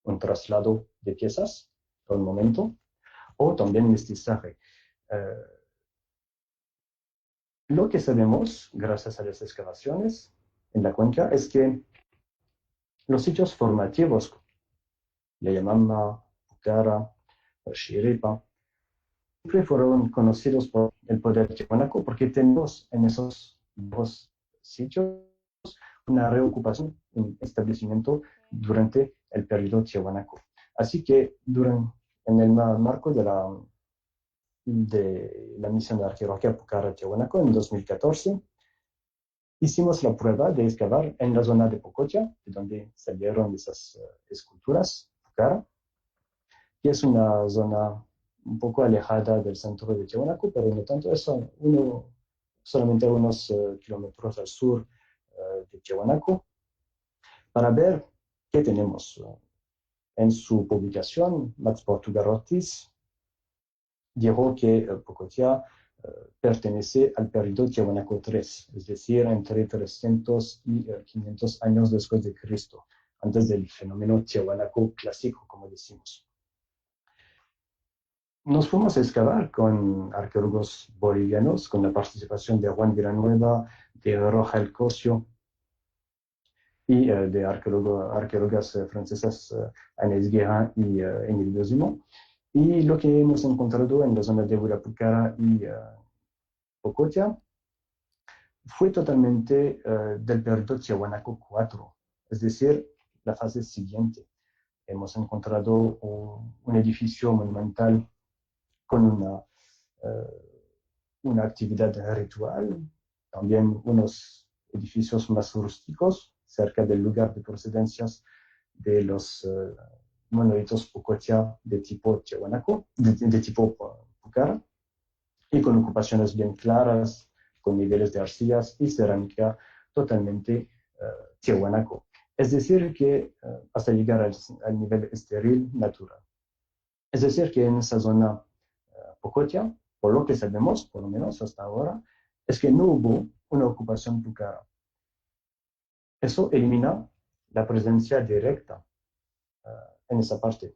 un traslado de piezas por un momento, o también mestizaje. Lo que sabemos, gracias a las excavaciones en la cuenca, es que los sitios formativos, Yayamama, Pucara, Xiripa, siempre fueron conocidos por el poder tiahuanaco porque tenemos en esos dos sitios una reocupación, un establecimiento durante el periodo tiahuanaco. Así que en el marco de la misión de arqueología Pucara-Tiahuanaco en 2014, hicimos la prueba de excavar en la zona de Pococha, de donde salieron esas esculturas, Pucara, que es una zona un poco alejada del centro de Tiahuanaco, pero no tanto, es solamente unos kilómetros al sur de Tiahuanaco, para ver qué tenemos. En su publicación, Max Portugal Ortiz dijo que Pococha pertenece al periodo Tiahuanaco III, es decir, entre 300 y 500 años después de Cristo, antes del fenómeno Tiahuanaco clásico, como decimos. Nos fuimos a excavar con arqueólogos bolivianos, con la participación de Juan Villanueva, de Roja El Cosio y de arqueólogas francesas Anés Guérin y Emilio Simón. Y lo que hemos encontrado en la zona de Huirapucara y Pococha fue totalmente del periodo Tiahuanaco IV, es decir, la fase siguiente. Hemos encontrado un edificio monumental con una actividad ritual, también unos edificios más rústicos cerca del lugar de procedencias de los monolitos Pococha de tipo Tiahuanaco, de tipo Pucara, y con ocupaciones bien claras, con niveles de arcillas y cerámica totalmente Tiahuanaco. Es decir, que hasta llegar al nivel estéril natural. Es decir, que en esa zona Pococha, por lo que sabemos, por lo menos hasta ahora, es que no hubo una ocupación Pucara. Eso elimina la presencia directa en esa parte.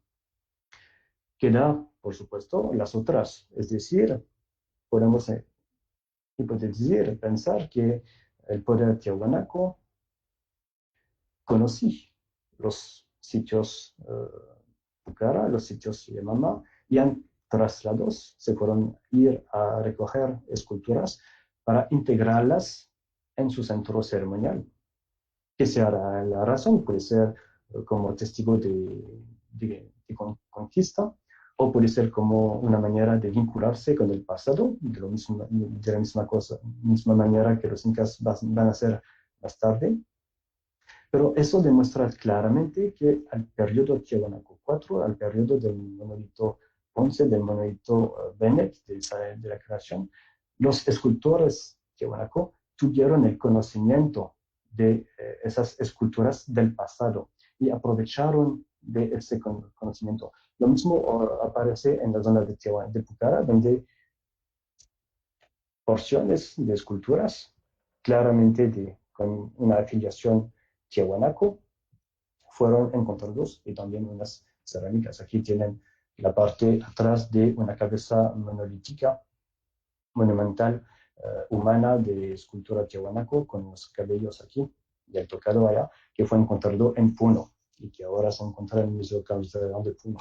Queda, por supuesto, las otras, es decir, podemos hipotetizar, pensar que el poder tiahuanaco conocía los sitios Pucara, los sitios Yamama, y han traslados se fueron ir a recoger esculturas para integrarlas en su centro ceremonial. Que sea la razón, puede ser como testigo de conquista, o puede ser como una manera de vincularse con el pasado, de la misma manera que los incas van a hacer más tarde. Pero eso demuestra claramente que al periodo Tiahuanaco IV, al periodo del monolito Ponce, del monolito Benet, de la creación, los escultores Tiahuanaco tuvieron el conocimiento de esas esculturas del pasado y aprovecharon de ese conocimiento. Lo mismo aparece en la zona de Pucara, donde porciones de esculturas, claramente con una afiliación tiahuanaco, fueron encontrados, y también unas cerámicas. Aquí tienen la parte atrás de una cabeza monolítica monumental humana de escultura tiahuanaco, con los cabellos aquí y el tocado allá, que fue encontrado en Puno y que ahora se encuentra en el Museo Calderón de Puno.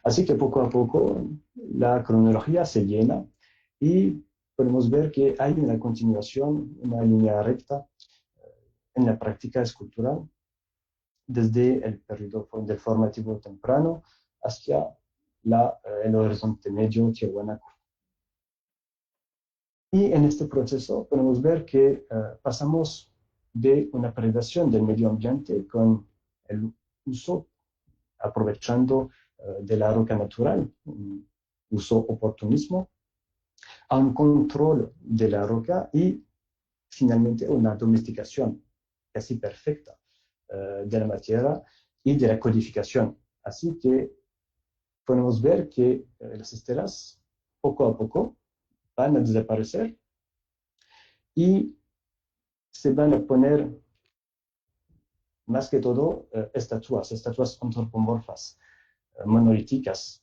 Así que poco a poco la cronología se llena y podemos ver que hay una continuación, una línea recta en la práctica escultural desde el periodo del formativo temprano hacia el horizonte medio tiahuanaco. Y en este proceso podemos ver que pasamos de una predación del medio ambiente con el uso, aprovechando de la roca natural, un uso oportunismo, a un control de la roca y finalmente una domesticación casi perfecta de la materia y de la codificación. Así que podemos ver que las estelas poco a poco van a desaparecer y se van a poner más que todo estatuas antropomorfas, monolíticas,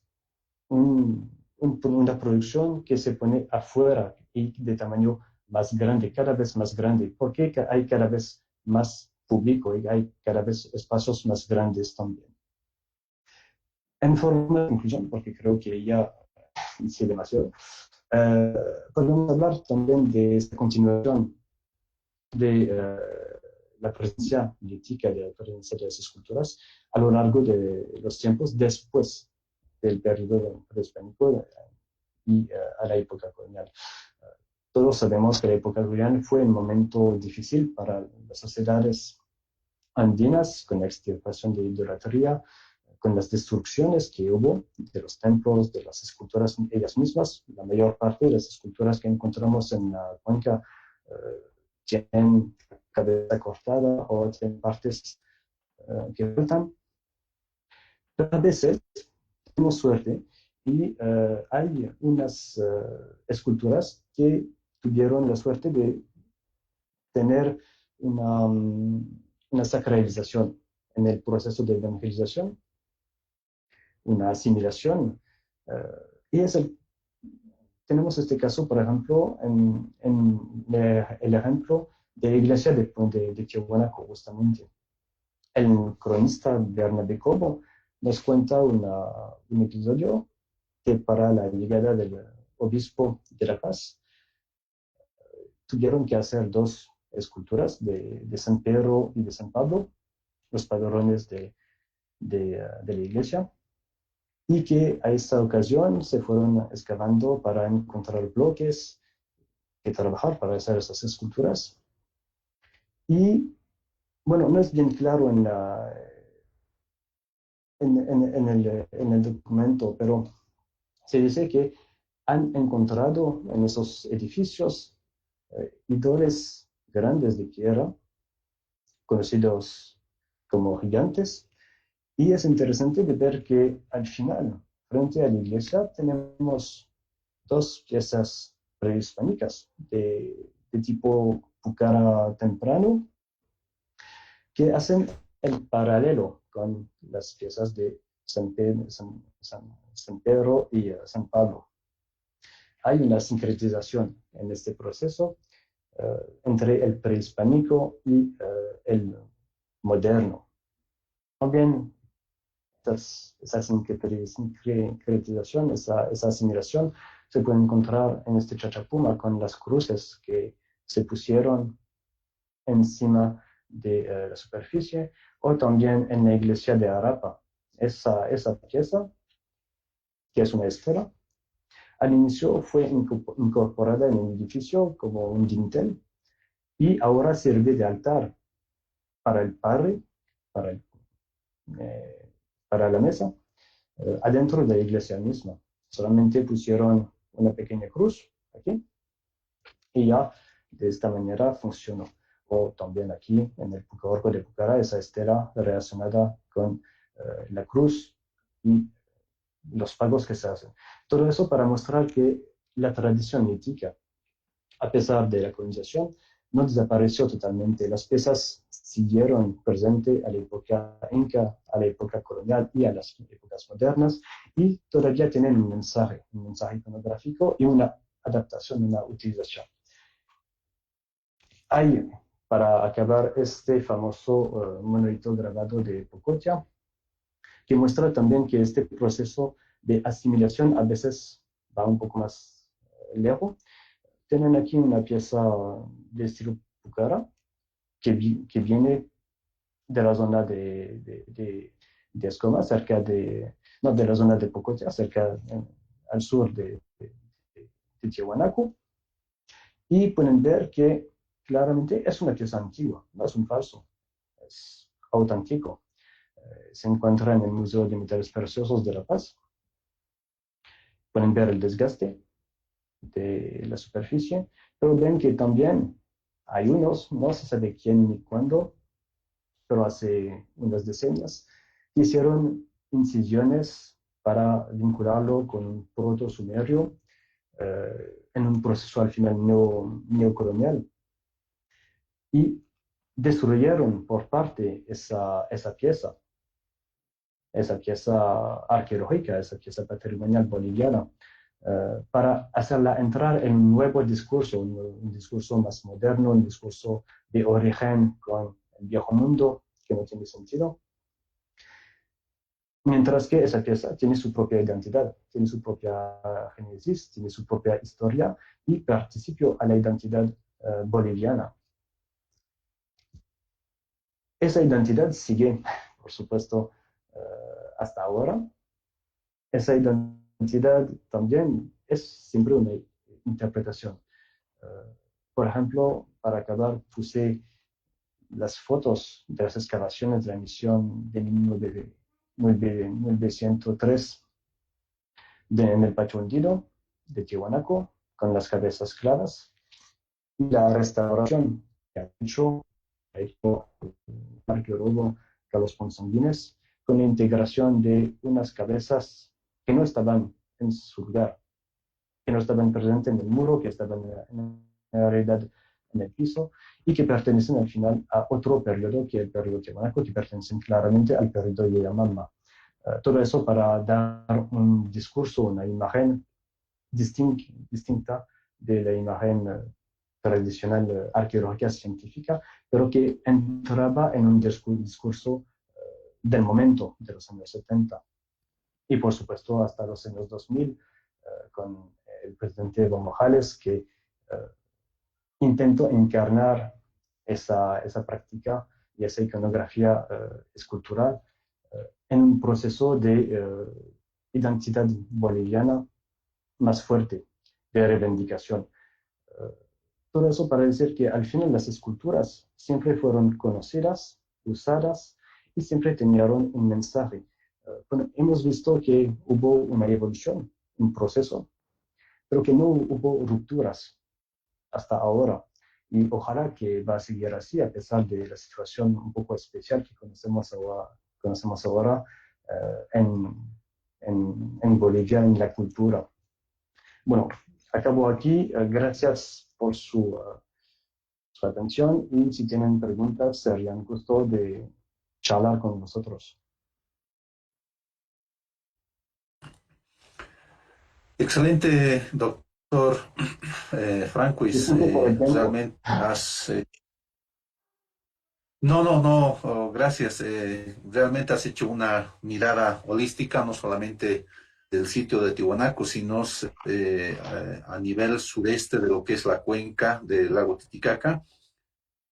una producción que se pone afuera y de tamaño más grande, cada vez más grande, porque hay cada vez más público y hay cada vez espacios más grandes también. En forma de conclusión, porque creo que ya hice demasiado, podemos hablar también de esta continuación de la presencia lítica, de la presencia de las esculturas a lo largo de los tiempos después del periodo prehispánico y a la época colonial. Todos sabemos que la época colonial fue un momento difícil para las sociedades andinas, con la extirpación de idolatría, con las destrucciones que hubo de los templos, de las esculturas ellas mismas. La mayor parte de las esculturas que encontramos en la cuenca tienen cabeza cortada o tienen partes que faltan. Pero a veces tenemos suerte y hay unas esculturas que tuvieron la suerte de tener una sacralización en el proceso de evangelización, una asimilación. Y tenemos este caso, por ejemplo, en el ejemplo de la iglesia de Tiahuanaco, justamente. El cronista Bernabé Cobo nos cuenta un episodio que para la llegada del obispo de La Paz tuvieron que hacer dos esculturas de San Pedro y de San Pablo, los padrones de la iglesia, y que a esta ocasión se fueron excavando para encontrar bloques que trabajar para hacer esas esculturas. Y bueno, no es bien claro en el documento, pero se dice que han encontrado en esos edificios ídolos grandes de tierra, conocidos como gigantes, y es interesante de ver que al final, frente a la iglesia, tenemos dos piezas prehispánicas de tipo Pucara temprano, que hacen el paralelo con las piezas de San Pedro y San Pablo. Hay una sincretización en este proceso entre el prehispánico y el moderno. También esa sincretización, esa asimilación, se puede encontrar en este Chachapuma con las cruces que se pusieron encima de la superficie, o también en la iglesia de Arapa. Esa pieza, que es una esfera, al inicio fue incorporada en el edificio como un dintel y ahora sirve de altar para el padre, para, para la mesa, adentro de la iglesia misma. Solamente pusieron una pequeña cruz aquí y ya de esta manera funcionó. O también aquí en el Pucaorco de Pucara, esa estela relacionada con la cruz y los pagos que se hacen. Todo eso para mostrar que la tradición mítica, a pesar de la colonización, no desapareció totalmente. Las piezas siguieron presentes a la época inca, a la época colonial y a las épocas modernas, y todavía tienen un mensaje iconográfico y una adaptación, una utilización. Hay, para acabar, este famoso monolito grabado de Pocotia, que muestra también que este proceso de asimilación a veces va un poco más lejos. Tienen aquí una pieza de estilo Pucara que viene de la zona de Escoma, cerca de, no, de la zona de Pocotia, cerca al sur de Tiahuanaco. Y pueden ver que claramente es una pieza antigua, no es un falso, es auténtico. Se encuentra en el Museo de Metales Preciosos de La Paz. Pueden ver el desgaste de la superficie, pero ven que también hay unos, no se sabe quién ni cuándo, pero hace unas decenias, hicieron incisiones para vincularlo con un proto-sumerio en un proceso al final neocolonial. Y destruyeron por parte esa pieza arqueológica, esa pieza patrimonial boliviana, para hacerla entrar en un nuevo discurso, un discurso más moderno, un discurso de origen con el viejo mundo, que no tiene sentido. Mientras que esa pieza tiene su propia identidad, tiene su propia génesis, tiene su propia historia y participa a la identidad boliviana. Esa identidad sigue, por supuesto, hasta ahora. Esa identidad también es siempre una interpretación. Por ejemplo, para acabar, puse las fotos de las excavaciones de la misión de 1903 en el Pacho Hundido de Tiahuanaco, con las cabezas claras, y la restauración que ha hecho el arqueólogo Carlos Ponsandines, con la integración de unas cabezas que no estaban en su lugar, que no estaban presentes en el muro, que estaban en realidad en el piso, y que pertenecen al final a otro periodo, que es el periodo Tiahuanaco, que pertenecen claramente al periodo Yayamama. Todo eso para dar un discurso, una imagen distinta de la imagen tradicional arqueológica científica, pero que entraba en un discurso del momento de los años 70 y por supuesto hasta los años 2000 con el presidente Evo Morales, que intentó encarnar esa práctica y esa iconografía escultural en un proceso de identidad boliviana más fuerte, de reivindicación. Todo eso para decir que al final las esculturas siempre fueron conocidas, usadas y siempre tenían un mensaje. Bueno, hemos visto que hubo una evolución, un proceso, pero que no hubo rupturas hasta ahora. Y ojalá que va a seguir así, a pesar de la situación un poco especial que conocemos ahora en Bolivia, en la cultura. Bueno, acabo aquí. Gracias por su atención y si tienen preguntas, sería un gusto de charlar con nosotros. Excelente, doctor Franquis. Disculpe por el tiempo. Realmente has... No, gracias. Realmente has hecho una mirada holística, no solamente del sitio de Tiwanaku, sino a nivel sureste de lo que es la cuenca del lago Titicaca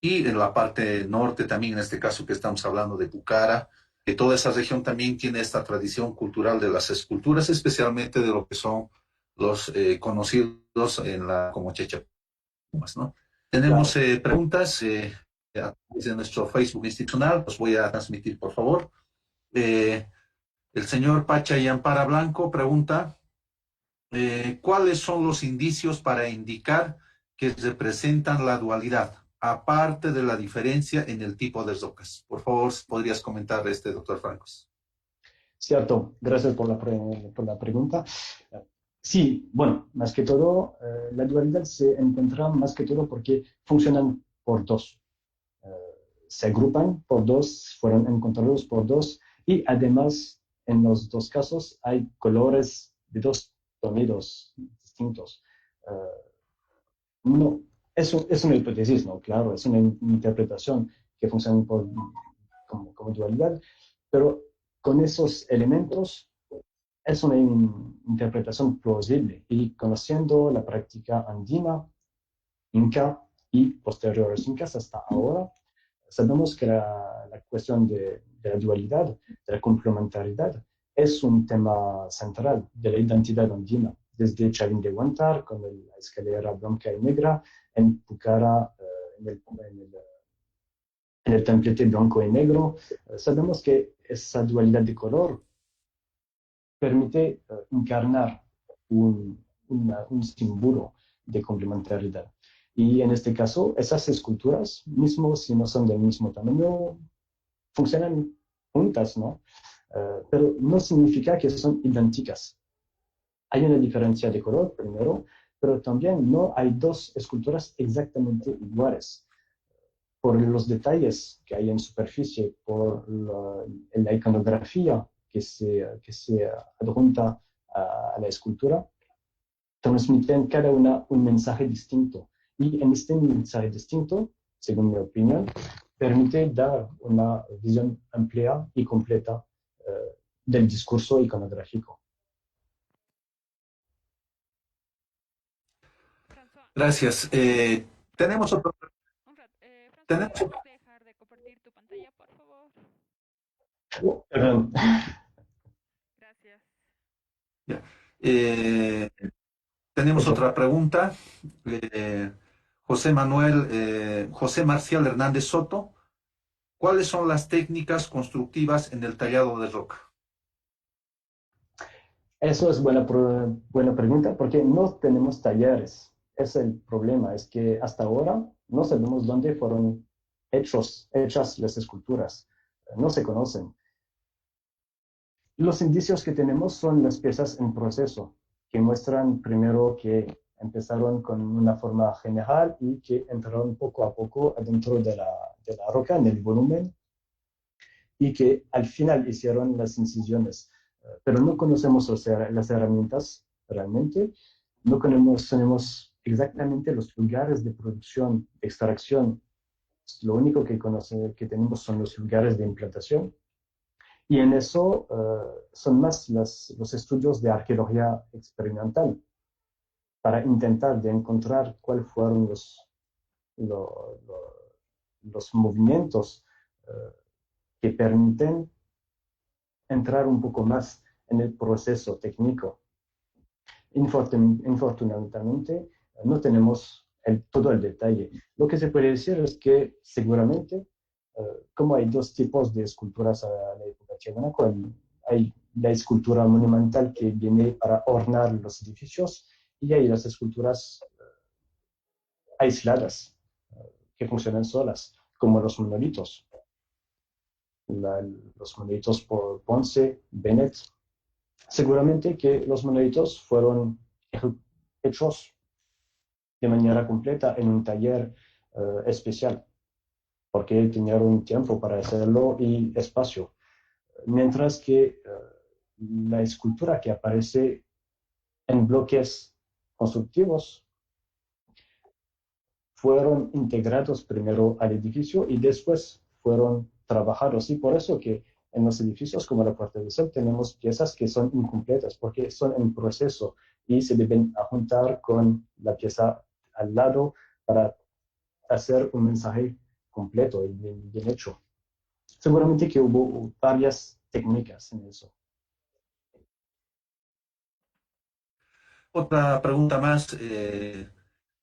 y en la parte norte también, en este caso que estamos hablando de Pucara, que toda esa región también tiene esta tradición cultural de las esculturas, especialmente de lo que son los conocidos como Chechapumas, ¿no? Tenemos Claro. preguntas a través de nuestro Facebook institucional, los voy a transmitir, por favor. El señor Pacha y Ampara Blanco pregunta, ¿cuáles son los indicios para indicar que representan la dualidad, aparte de la diferencia en el tipo de rocas? Por favor, ¿podrías comentar, doctor Francos? Cierto, gracias por la pregunta. Sí, bueno, más que todo, la dualidad se encuentra más que todo porque funcionan por dos. Eh, Se agrupan por dos, fueron encontrados por dos, y además, en los dos casos, hay colores de dos sonidos distintos. Eh, no, es una hipótesis, ¿no? Claro, es una interpretación que funciona como dualidad, pero con esos elementos es una interpretación plausible, y conociendo la práctica andina, inca y posteriores incas hasta ahora, sabemos que la cuestión de la dualidad, de la complementariedad, es un tema central de la identidad andina, desde Chavín de Huántar, con la escalera blanca y negra, en Pucara, en el templete blanco y negro. Sabemos que esa dualidad de color permite encarnar un símbolo de complementariedad. Y en este caso, esas esculturas, mismo si no son del mismo tamaño, funcionan juntas, ¿no? Pero no significa que son idénticas. Hay una diferencia de color, primero, pero también no hay dos esculturas exactamente iguales. Por los detalles que hay en superficie, por la iconografía que se adjunta a la escultura, transmiten cada una un mensaje distinto. Y en este mensaje distinto, según mi opinión, permite dar una visión amplia y completa del discurso iconográfico. François, Gracias. Tenemos otro, François, tenemos, ¿puedes dejar de compartir tu pantalla, por favor? Perdón. Gracias. ya. Eh, tenemos Eso. otra pregunta. José Marcial Hernández Soto. ¿Cuáles son las técnicas constructivas en el tallado de roca? Eso es buena pregunta, porque no tenemos talleres. Es el problema, es que hasta ahora no sabemos dónde fueron hechas las esculturas. No se conocen. Los indicios que tenemos son las piezas en proceso, que muestran primero que empezaron con una forma general y que entraron poco a poco adentro de la roca, en el volumen, y que al final hicieron las incisiones. Pero no conocemos las herramientas realmente, no conocemos exactamente los lugares de producción, de extracción. Lo único que tenemos son los lugares de implantación, y en eso son más los estudios de arqueología experimental para intentar de encontrar cuáles fueron los movimientos que permiten entrar un poco más en el proceso técnico. Infortunadamente, no tenemos todo el detalle. Lo que se puede decir es que seguramente, como hay dos tipos de esculturas a la época chiavenca, hay la escultura monumental que viene para ornar los edificios, y hay las esculturas aisladas que funcionan solas, como los monolitos. Los monolitos por Ponce, Bennett. Seguramente que los monolitos fueron hechos de manera completa en un taller especial, porque tenían tiempo para hacerlo y espacio. Mientras que la escultura que aparece en bloques constructivos fueron integrados primero al edificio y después fueron trabajados. Y por eso que en los edificios como la Puerta del Sol tenemos piezas que son incompletas, porque son en proceso y se deben juntar con la pieza al lado para hacer un mensaje completo y bien hecho. Seguramente que hubo varias técnicas en eso. Otra pregunta más,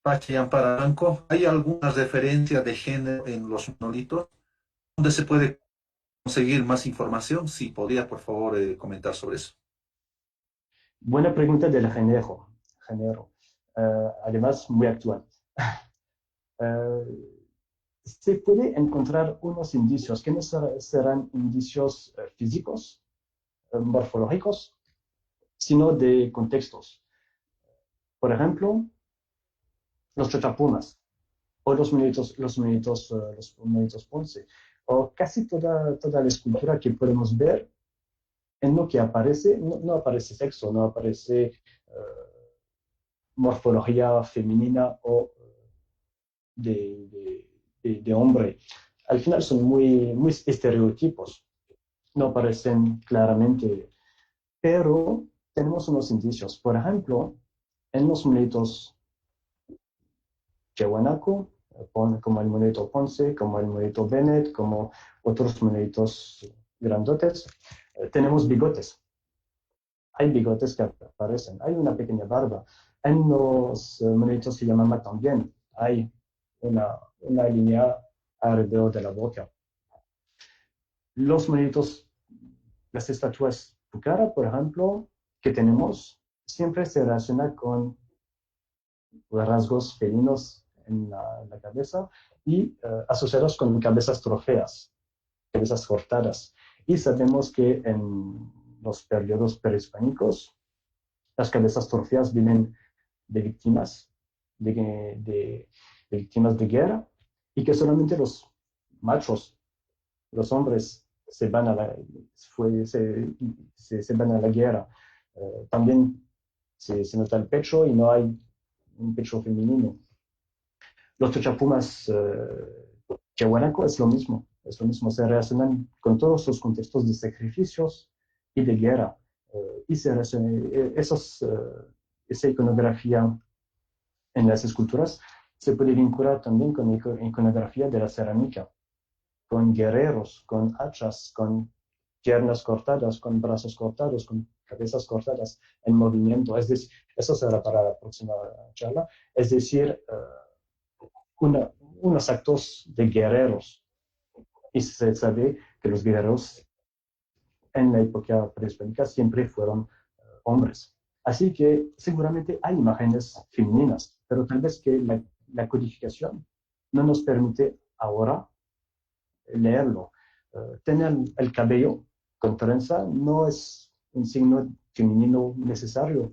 Pachi Ampara Blanco. ¿Hay alguna referencia de género en los monolitos? ¿Dónde se puede conseguir más información? Si podría, por favor, comentar sobre eso. Buena pregunta del género. Además, muy actual. Se puede encontrar unos indicios que no serán indicios físicos, morfológicos, sino de contextos. Por ejemplo, los chachapumas, o los monitos Ponce, o casi toda la escultura que podemos ver en lo que aparece, no aparece sexo, no aparece morfología femenina o de hombre. Al final son muy estereotipos, no aparecen claramente, pero tenemos unos indicios. Por ejemplo, en los monitos Tiahuanaco, como el monito Ponce, como el monito Bennett, como otros monitos grandotes, tenemos bigotes. Hay bigotes que aparecen, hay una pequeña barba. En los monitos que llaman también hay una línea alrededor de la boca. Los monitos, las estatuas Pucara, por ejemplo, que tenemos, siempre se relaciona con rasgos felinos en la cabeza y asociados con cabezas trofeas, cabezas cortadas. Y sabemos que en los periodos prehispánicos, las cabezas trofeas vienen de víctimas de víctimas de guerra y que solamente los machos, los hombres, se van a la guerra. También se nota el pecho y no hay un pecho femenino. Los chachapumas Tiahuanaco es lo mismo, se relacionan con todos los contextos de sacrificios y de guerra. Y esa iconografía en las esculturas se puede vincular también con la iconografía de la cerámica, con guerreros, con hachas, con piernas cortadas, con brazos cortados, con cabezas cortadas en movimiento. Es decir, eso será para la próxima charla. Es decir, unos actos de guerreros. Y se sabe que los guerreros en la época prehispánica siempre fueron hombres. Así que seguramente hay imágenes femeninas, pero tal vez que la codificación no nos permite ahora leerlo. Tener el cabello con trenza no es un signo femenino necesario.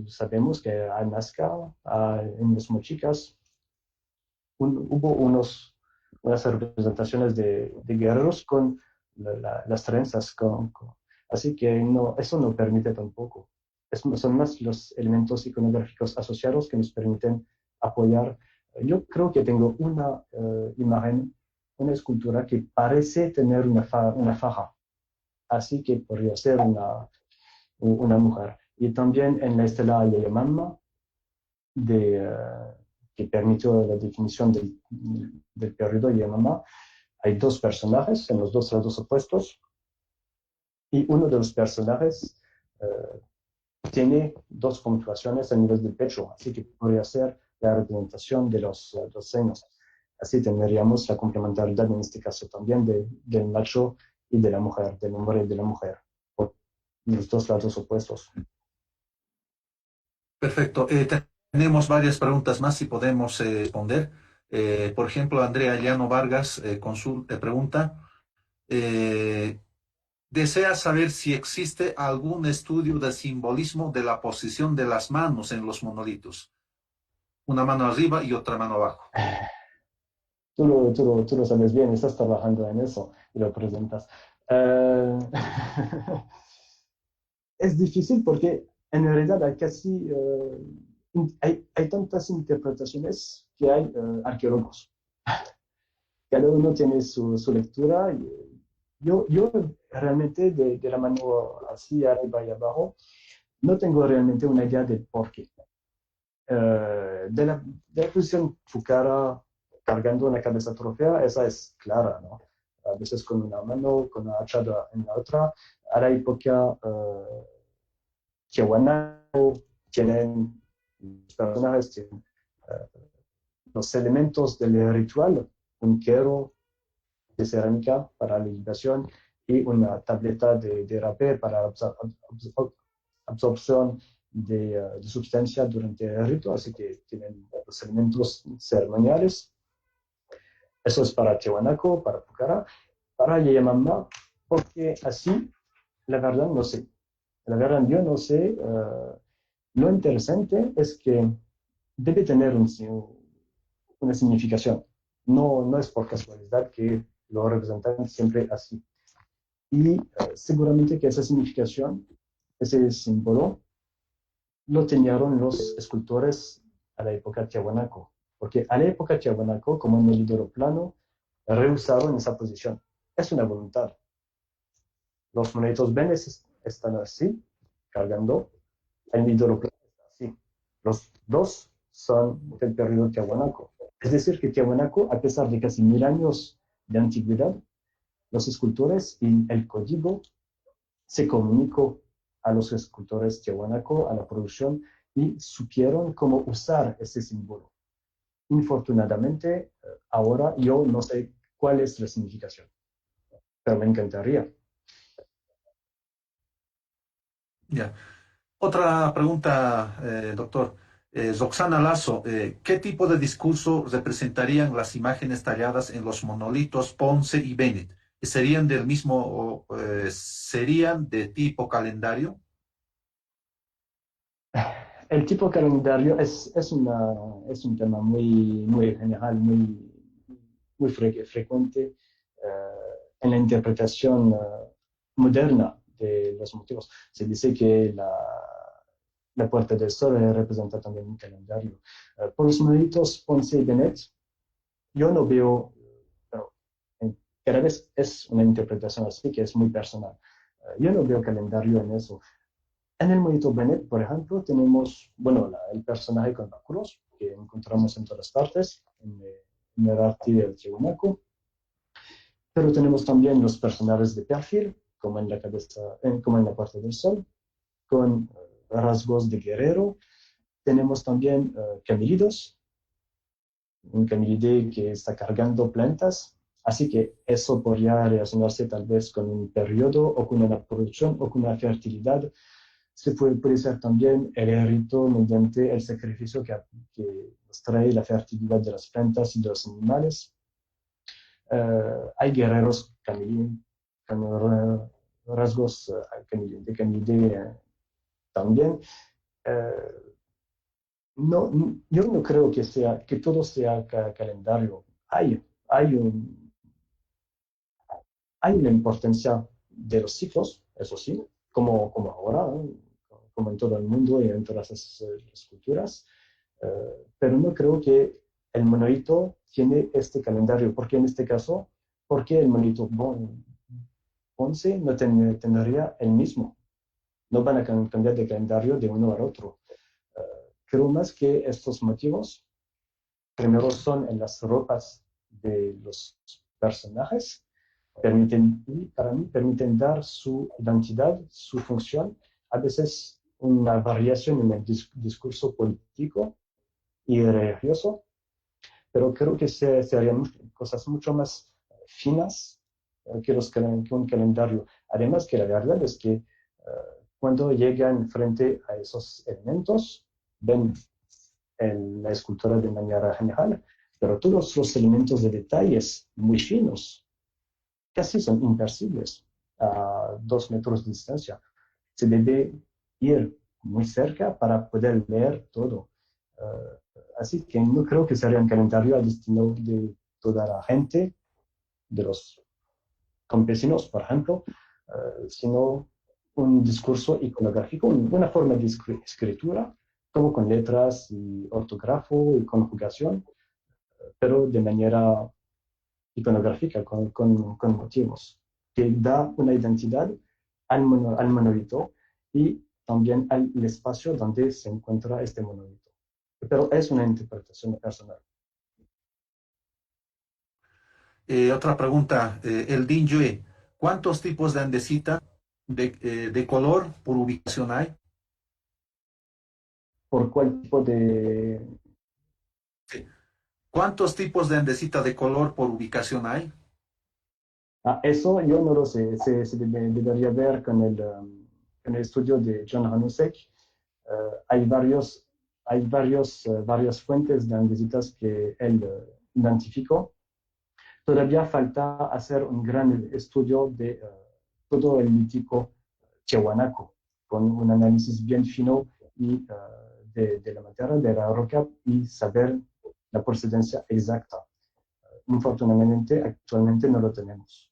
Sabemos que en Nazca, en las mochicas, hubo unas representaciones de guerreros con las trenzas. Así que eso no permite tampoco. Son más los elementos iconográficos asociados que nos permiten apoyar. Yo creo que tengo una imagen, una escultura que parece tener una faja. Así que podría ser una mujer. Y también en la estela Yayamama, que permitió la definición del periodo Yamama, hay dos personajes en los dos lados opuestos, y uno de los personajes tiene dos puntuaciones a nivel del pecho, así que podría ser la representación de los senos. Así tendríamos la complementariedad en este caso también del macho y de la mujer, del hombre y de la mujer, por los dos lados opuestos. Perfecto. Tenemos varias preguntas más si podemos responder. Por ejemplo, Andrea Llano Vargas pregunta, desea saber si existe algún estudio del simbolismo de la posición de las manos en los monolitos. Una mano arriba y otra mano abajo. Tú lo sabes bien, estás trabajando en eso y lo presentas. Es difícil porque en realidad hay tantas interpretaciones que hay arqueólogos. Cada uno tiene su lectura. Yo realmente de la mano así arriba y abajo no tengo realmente una idea del porqué. De la posición Pucara cargando una cabeza trofea, esa es clara, ¿no? A veces con una mano, con una hacha en la otra. A la época Tiahuanaco tienen los personajes, tienen los elementos del ritual, un quero de cerámica para la liberación y una tableta de rapé para absorción de sustancia durante el rito, así que tienen los elementos ceremoniales. Eso es para Tiahuanaco, para Pucara, para Yayamama, porque así La verdad no sé. La verdad yo no sé. Lo interesante es que debe tener una significación. No, no es por casualidad que lo representan siempre así. Y seguramente que esa significación, ese símbolo, lo tenían los escultores a la época Tiahuanaco. Porque a la época Tiahuanaco, como en el ídolo plano, rehusaron esa posición. Es una voluntad. Los monolitos venes están así, cargando, el ídolo plano está así. Los dos son del periodo Tiahuanaco. Es decir, que Tiahuanaco, a pesar de casi 1000 años de antigüedad, los escultores y el código se comunicó a los escultores Tiahuanaco, a la producción, y supieron cómo usar ese símbolo. Infortunadamente, ahora yo no sé cuál es la significación, pero me encantaría. Ya. Otra pregunta, doctor. Roxana Lazo, ¿qué tipo de discurso representarían las imágenes talladas en los monolitos Ponce y Bennett? ¿Serían del mismo, serían de tipo calendario? El tipo calendario es un tema muy general, muy frecuente en la interpretación moderna de los motivos. Se dice que la Puerta del Sol representa también un calendario. Por los monolitos Ponce y Benet, yo no veo, pero cada vez es una interpretación así que es muy personal. Yo no veo calendario en eso. En el monito Bennett, por ejemplo, tenemos, bueno, el personaje con báculos que encontramos en todas partes, en el arte del Tiahuanaco, pero tenemos también los personajes de perfil, como en la cabeza, como en la Puerta del Sol, con rasgos de guerrero. Tenemos también camilidos, un camilide que está cargando plantas, así que eso podría relacionarse tal vez con un periodo o con una producción o con una fertilidad. Puede ser también el rito mediante el sacrificio que nos trae la fertilidad de las plantas y de los animales. Hay guerreros con rasgos de canide también. Uh, no, yo no creo que todo sea calendario. Hay, un, hay una importancia de los ciclos, eso sí, como ahora, ¿no? Como en todo el mundo y en todas las culturas, pero no creo que el monolito tiene este calendario, porque en este caso, porque el monolito Ponce no tendría el mismo, no van a cambiar de calendario de uno al otro. Creo más que estos motivos, primero son en las ropas de los personajes, para mí permiten dar su identidad, su función, a veces una variación en el discurso político y religioso, pero creo que se harían cosas mucho más finas que un calendario. Además que la verdad es que cuando llegan frente a esos elementos, ven la escultura de manera general, pero todos los elementos de detalles muy finos casi son imperceptibles a 2 metros de distancia. Se debe ir muy cerca para poder leer todo. Así que no creo que sería un calendario al destino de toda la gente, de los campesinos, por ejemplo, sino un discurso iconográfico, una forma de escritura, como con letras y ortografo y conjugación, pero de manera iconográfica, con motivos, que da una identidad al monolito y también al espacio donde se encuentra este monolito. Pero es una interpretación personal. Otra pregunta, el Dingyue, ¿cuántos tipos de andesita de color por ubicación hay? ¿Por cuál tipo de...? Sí. ¿Cuántos tipos de andesita de color por ubicación hay? Eso yo no lo sé, se debería ver con el estudio de John Hanusek. Hay varias fuentes de andesitas que él identificó. Todavía falta hacer un gran estudio de todo el mítico Tiahuanaco, con un análisis bien fino y, de la materia, de la roca, y saber la procedencia exacta. Infortunadamente, actualmente no lo tenemos.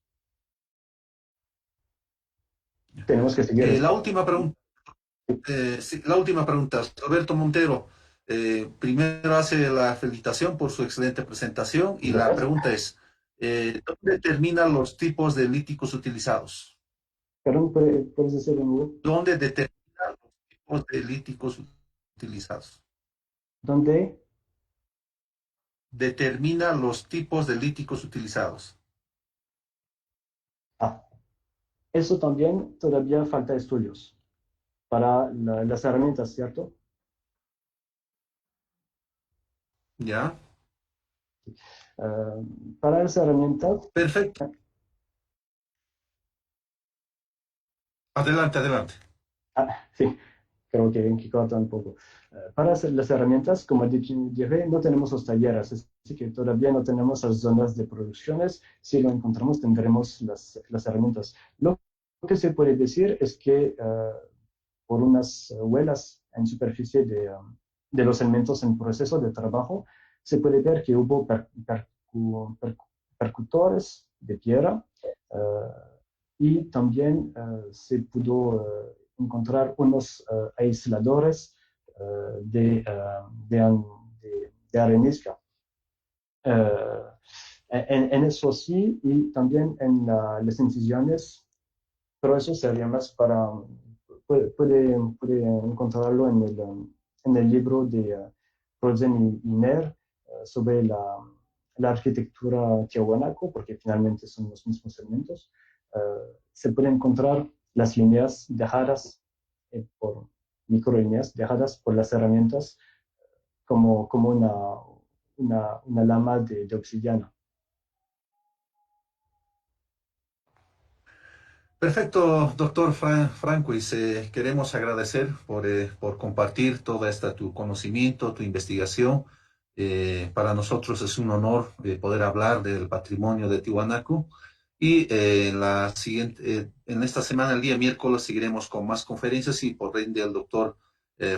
Tenemos que seguir La esto. última pregunta. Sí, la última pregunta. Roberto Montero, primero hace la felicitación por su excelente presentación y la Gracias. pregunta es, ¿dónde determinan los tipos de líticos utilizados? Perdón, ¿puedes decir de nuevo? ¿Dónde determinan los tipos de líticos utilizados? ¿Dónde? Determina los tipos de líticos utilizados. Ah, eso también todavía falta estudios para las herramientas, ¿cierto? ¿Ya? Para las herramientas, Perfecto. Adelante, adelante. sí, creo que corta un poco. Para hacer las herramientas, como dije, no tenemos los talleres, así que todavía no tenemos las zonas de producciones. Si lo encontramos, tendremos las herramientas. Lo que se puede decir es que por unas huellas en superficie de los elementos en proceso de trabajo, se puede ver que hubo percutores de piedra, y también se pudo encontrar unos aisladores de arenisca. En eso sí, y también en las incisiones, pero eso sería más para, puede encontrarlo en el libro de Rosen y Ner, sobre la arquitectura tiahuanaco, porque finalmente son los mismos elementos. Se pueden encontrar las líneas dejadas por microlíneas dejadas por las herramientas, como una lama de obsidiana. Perfecto, doctor Franquis. Queremos agradecer por compartir toda esta tu conocimiento, tu investigación. Para nosotros es un honor poder hablar del patrimonio de Tiwanaku. Y en esta semana, el día miércoles, seguiremos con más conferencias y por ende el doctor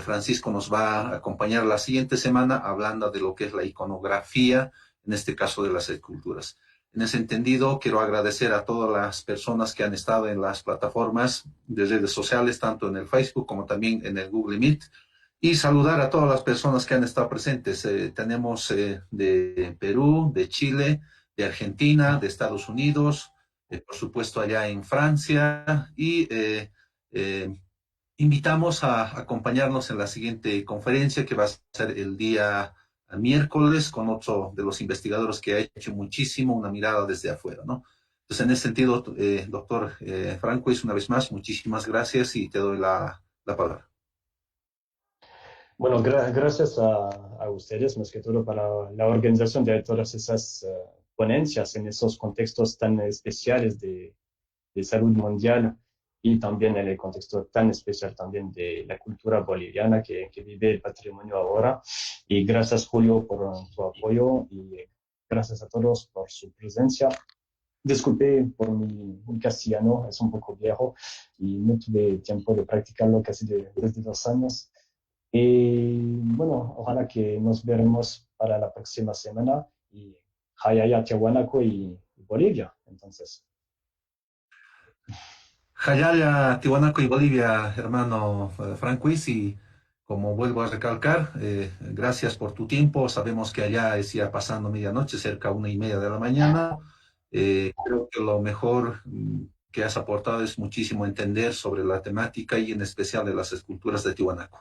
Francisco nos va a acompañar la siguiente semana hablando de lo que es la iconografía, en este caso de las esculturas. En ese entendido, quiero agradecer a todas las personas que han estado en las plataformas de redes sociales, tanto en el Facebook como también en el Google Meet, y saludar a todas las personas que han estado presentes. Tenemos de Perú, de Chile, de Argentina, de Estados Unidos, por supuesto allá en Francia, y invitamos a acompañarnos en la siguiente conferencia que va a ser el día miércoles con otro de los investigadores que ha hecho muchísimo una mirada desde afuera, ¿no? Entonces, en ese sentido, doctor Franquis, una vez más, muchísimas gracias y te doy la palabra. Bueno, gracias a ustedes, más que todo, para la organización de todas esas ponencias en esos contextos tan especiales de salud mundial, y también en el contexto tan especial también de la cultura boliviana que vive el patrimonio ahora. Y gracias, Julio, por tu apoyo, y gracias a todos por su presencia. Disculpe por mi castellano, es un poco viejo y no tuve tiempo de practicarlo casi desde 2 años. Y bueno, ojalá que nos veremos para la próxima semana, y Jayaya, Tiahuanaco y Bolivia. Entonces, Jayaya, Tiwanaku y Bolivia, hermano Franquis, y como vuelvo a recalcar, gracias por tu tiempo. Sabemos que allá es ya pasando medianoche, cerca de 1:30 de la mañana. Creo que lo mejor que has aportado es muchísimo entender sobre la temática y en especial de las esculturas de Tiwanaku.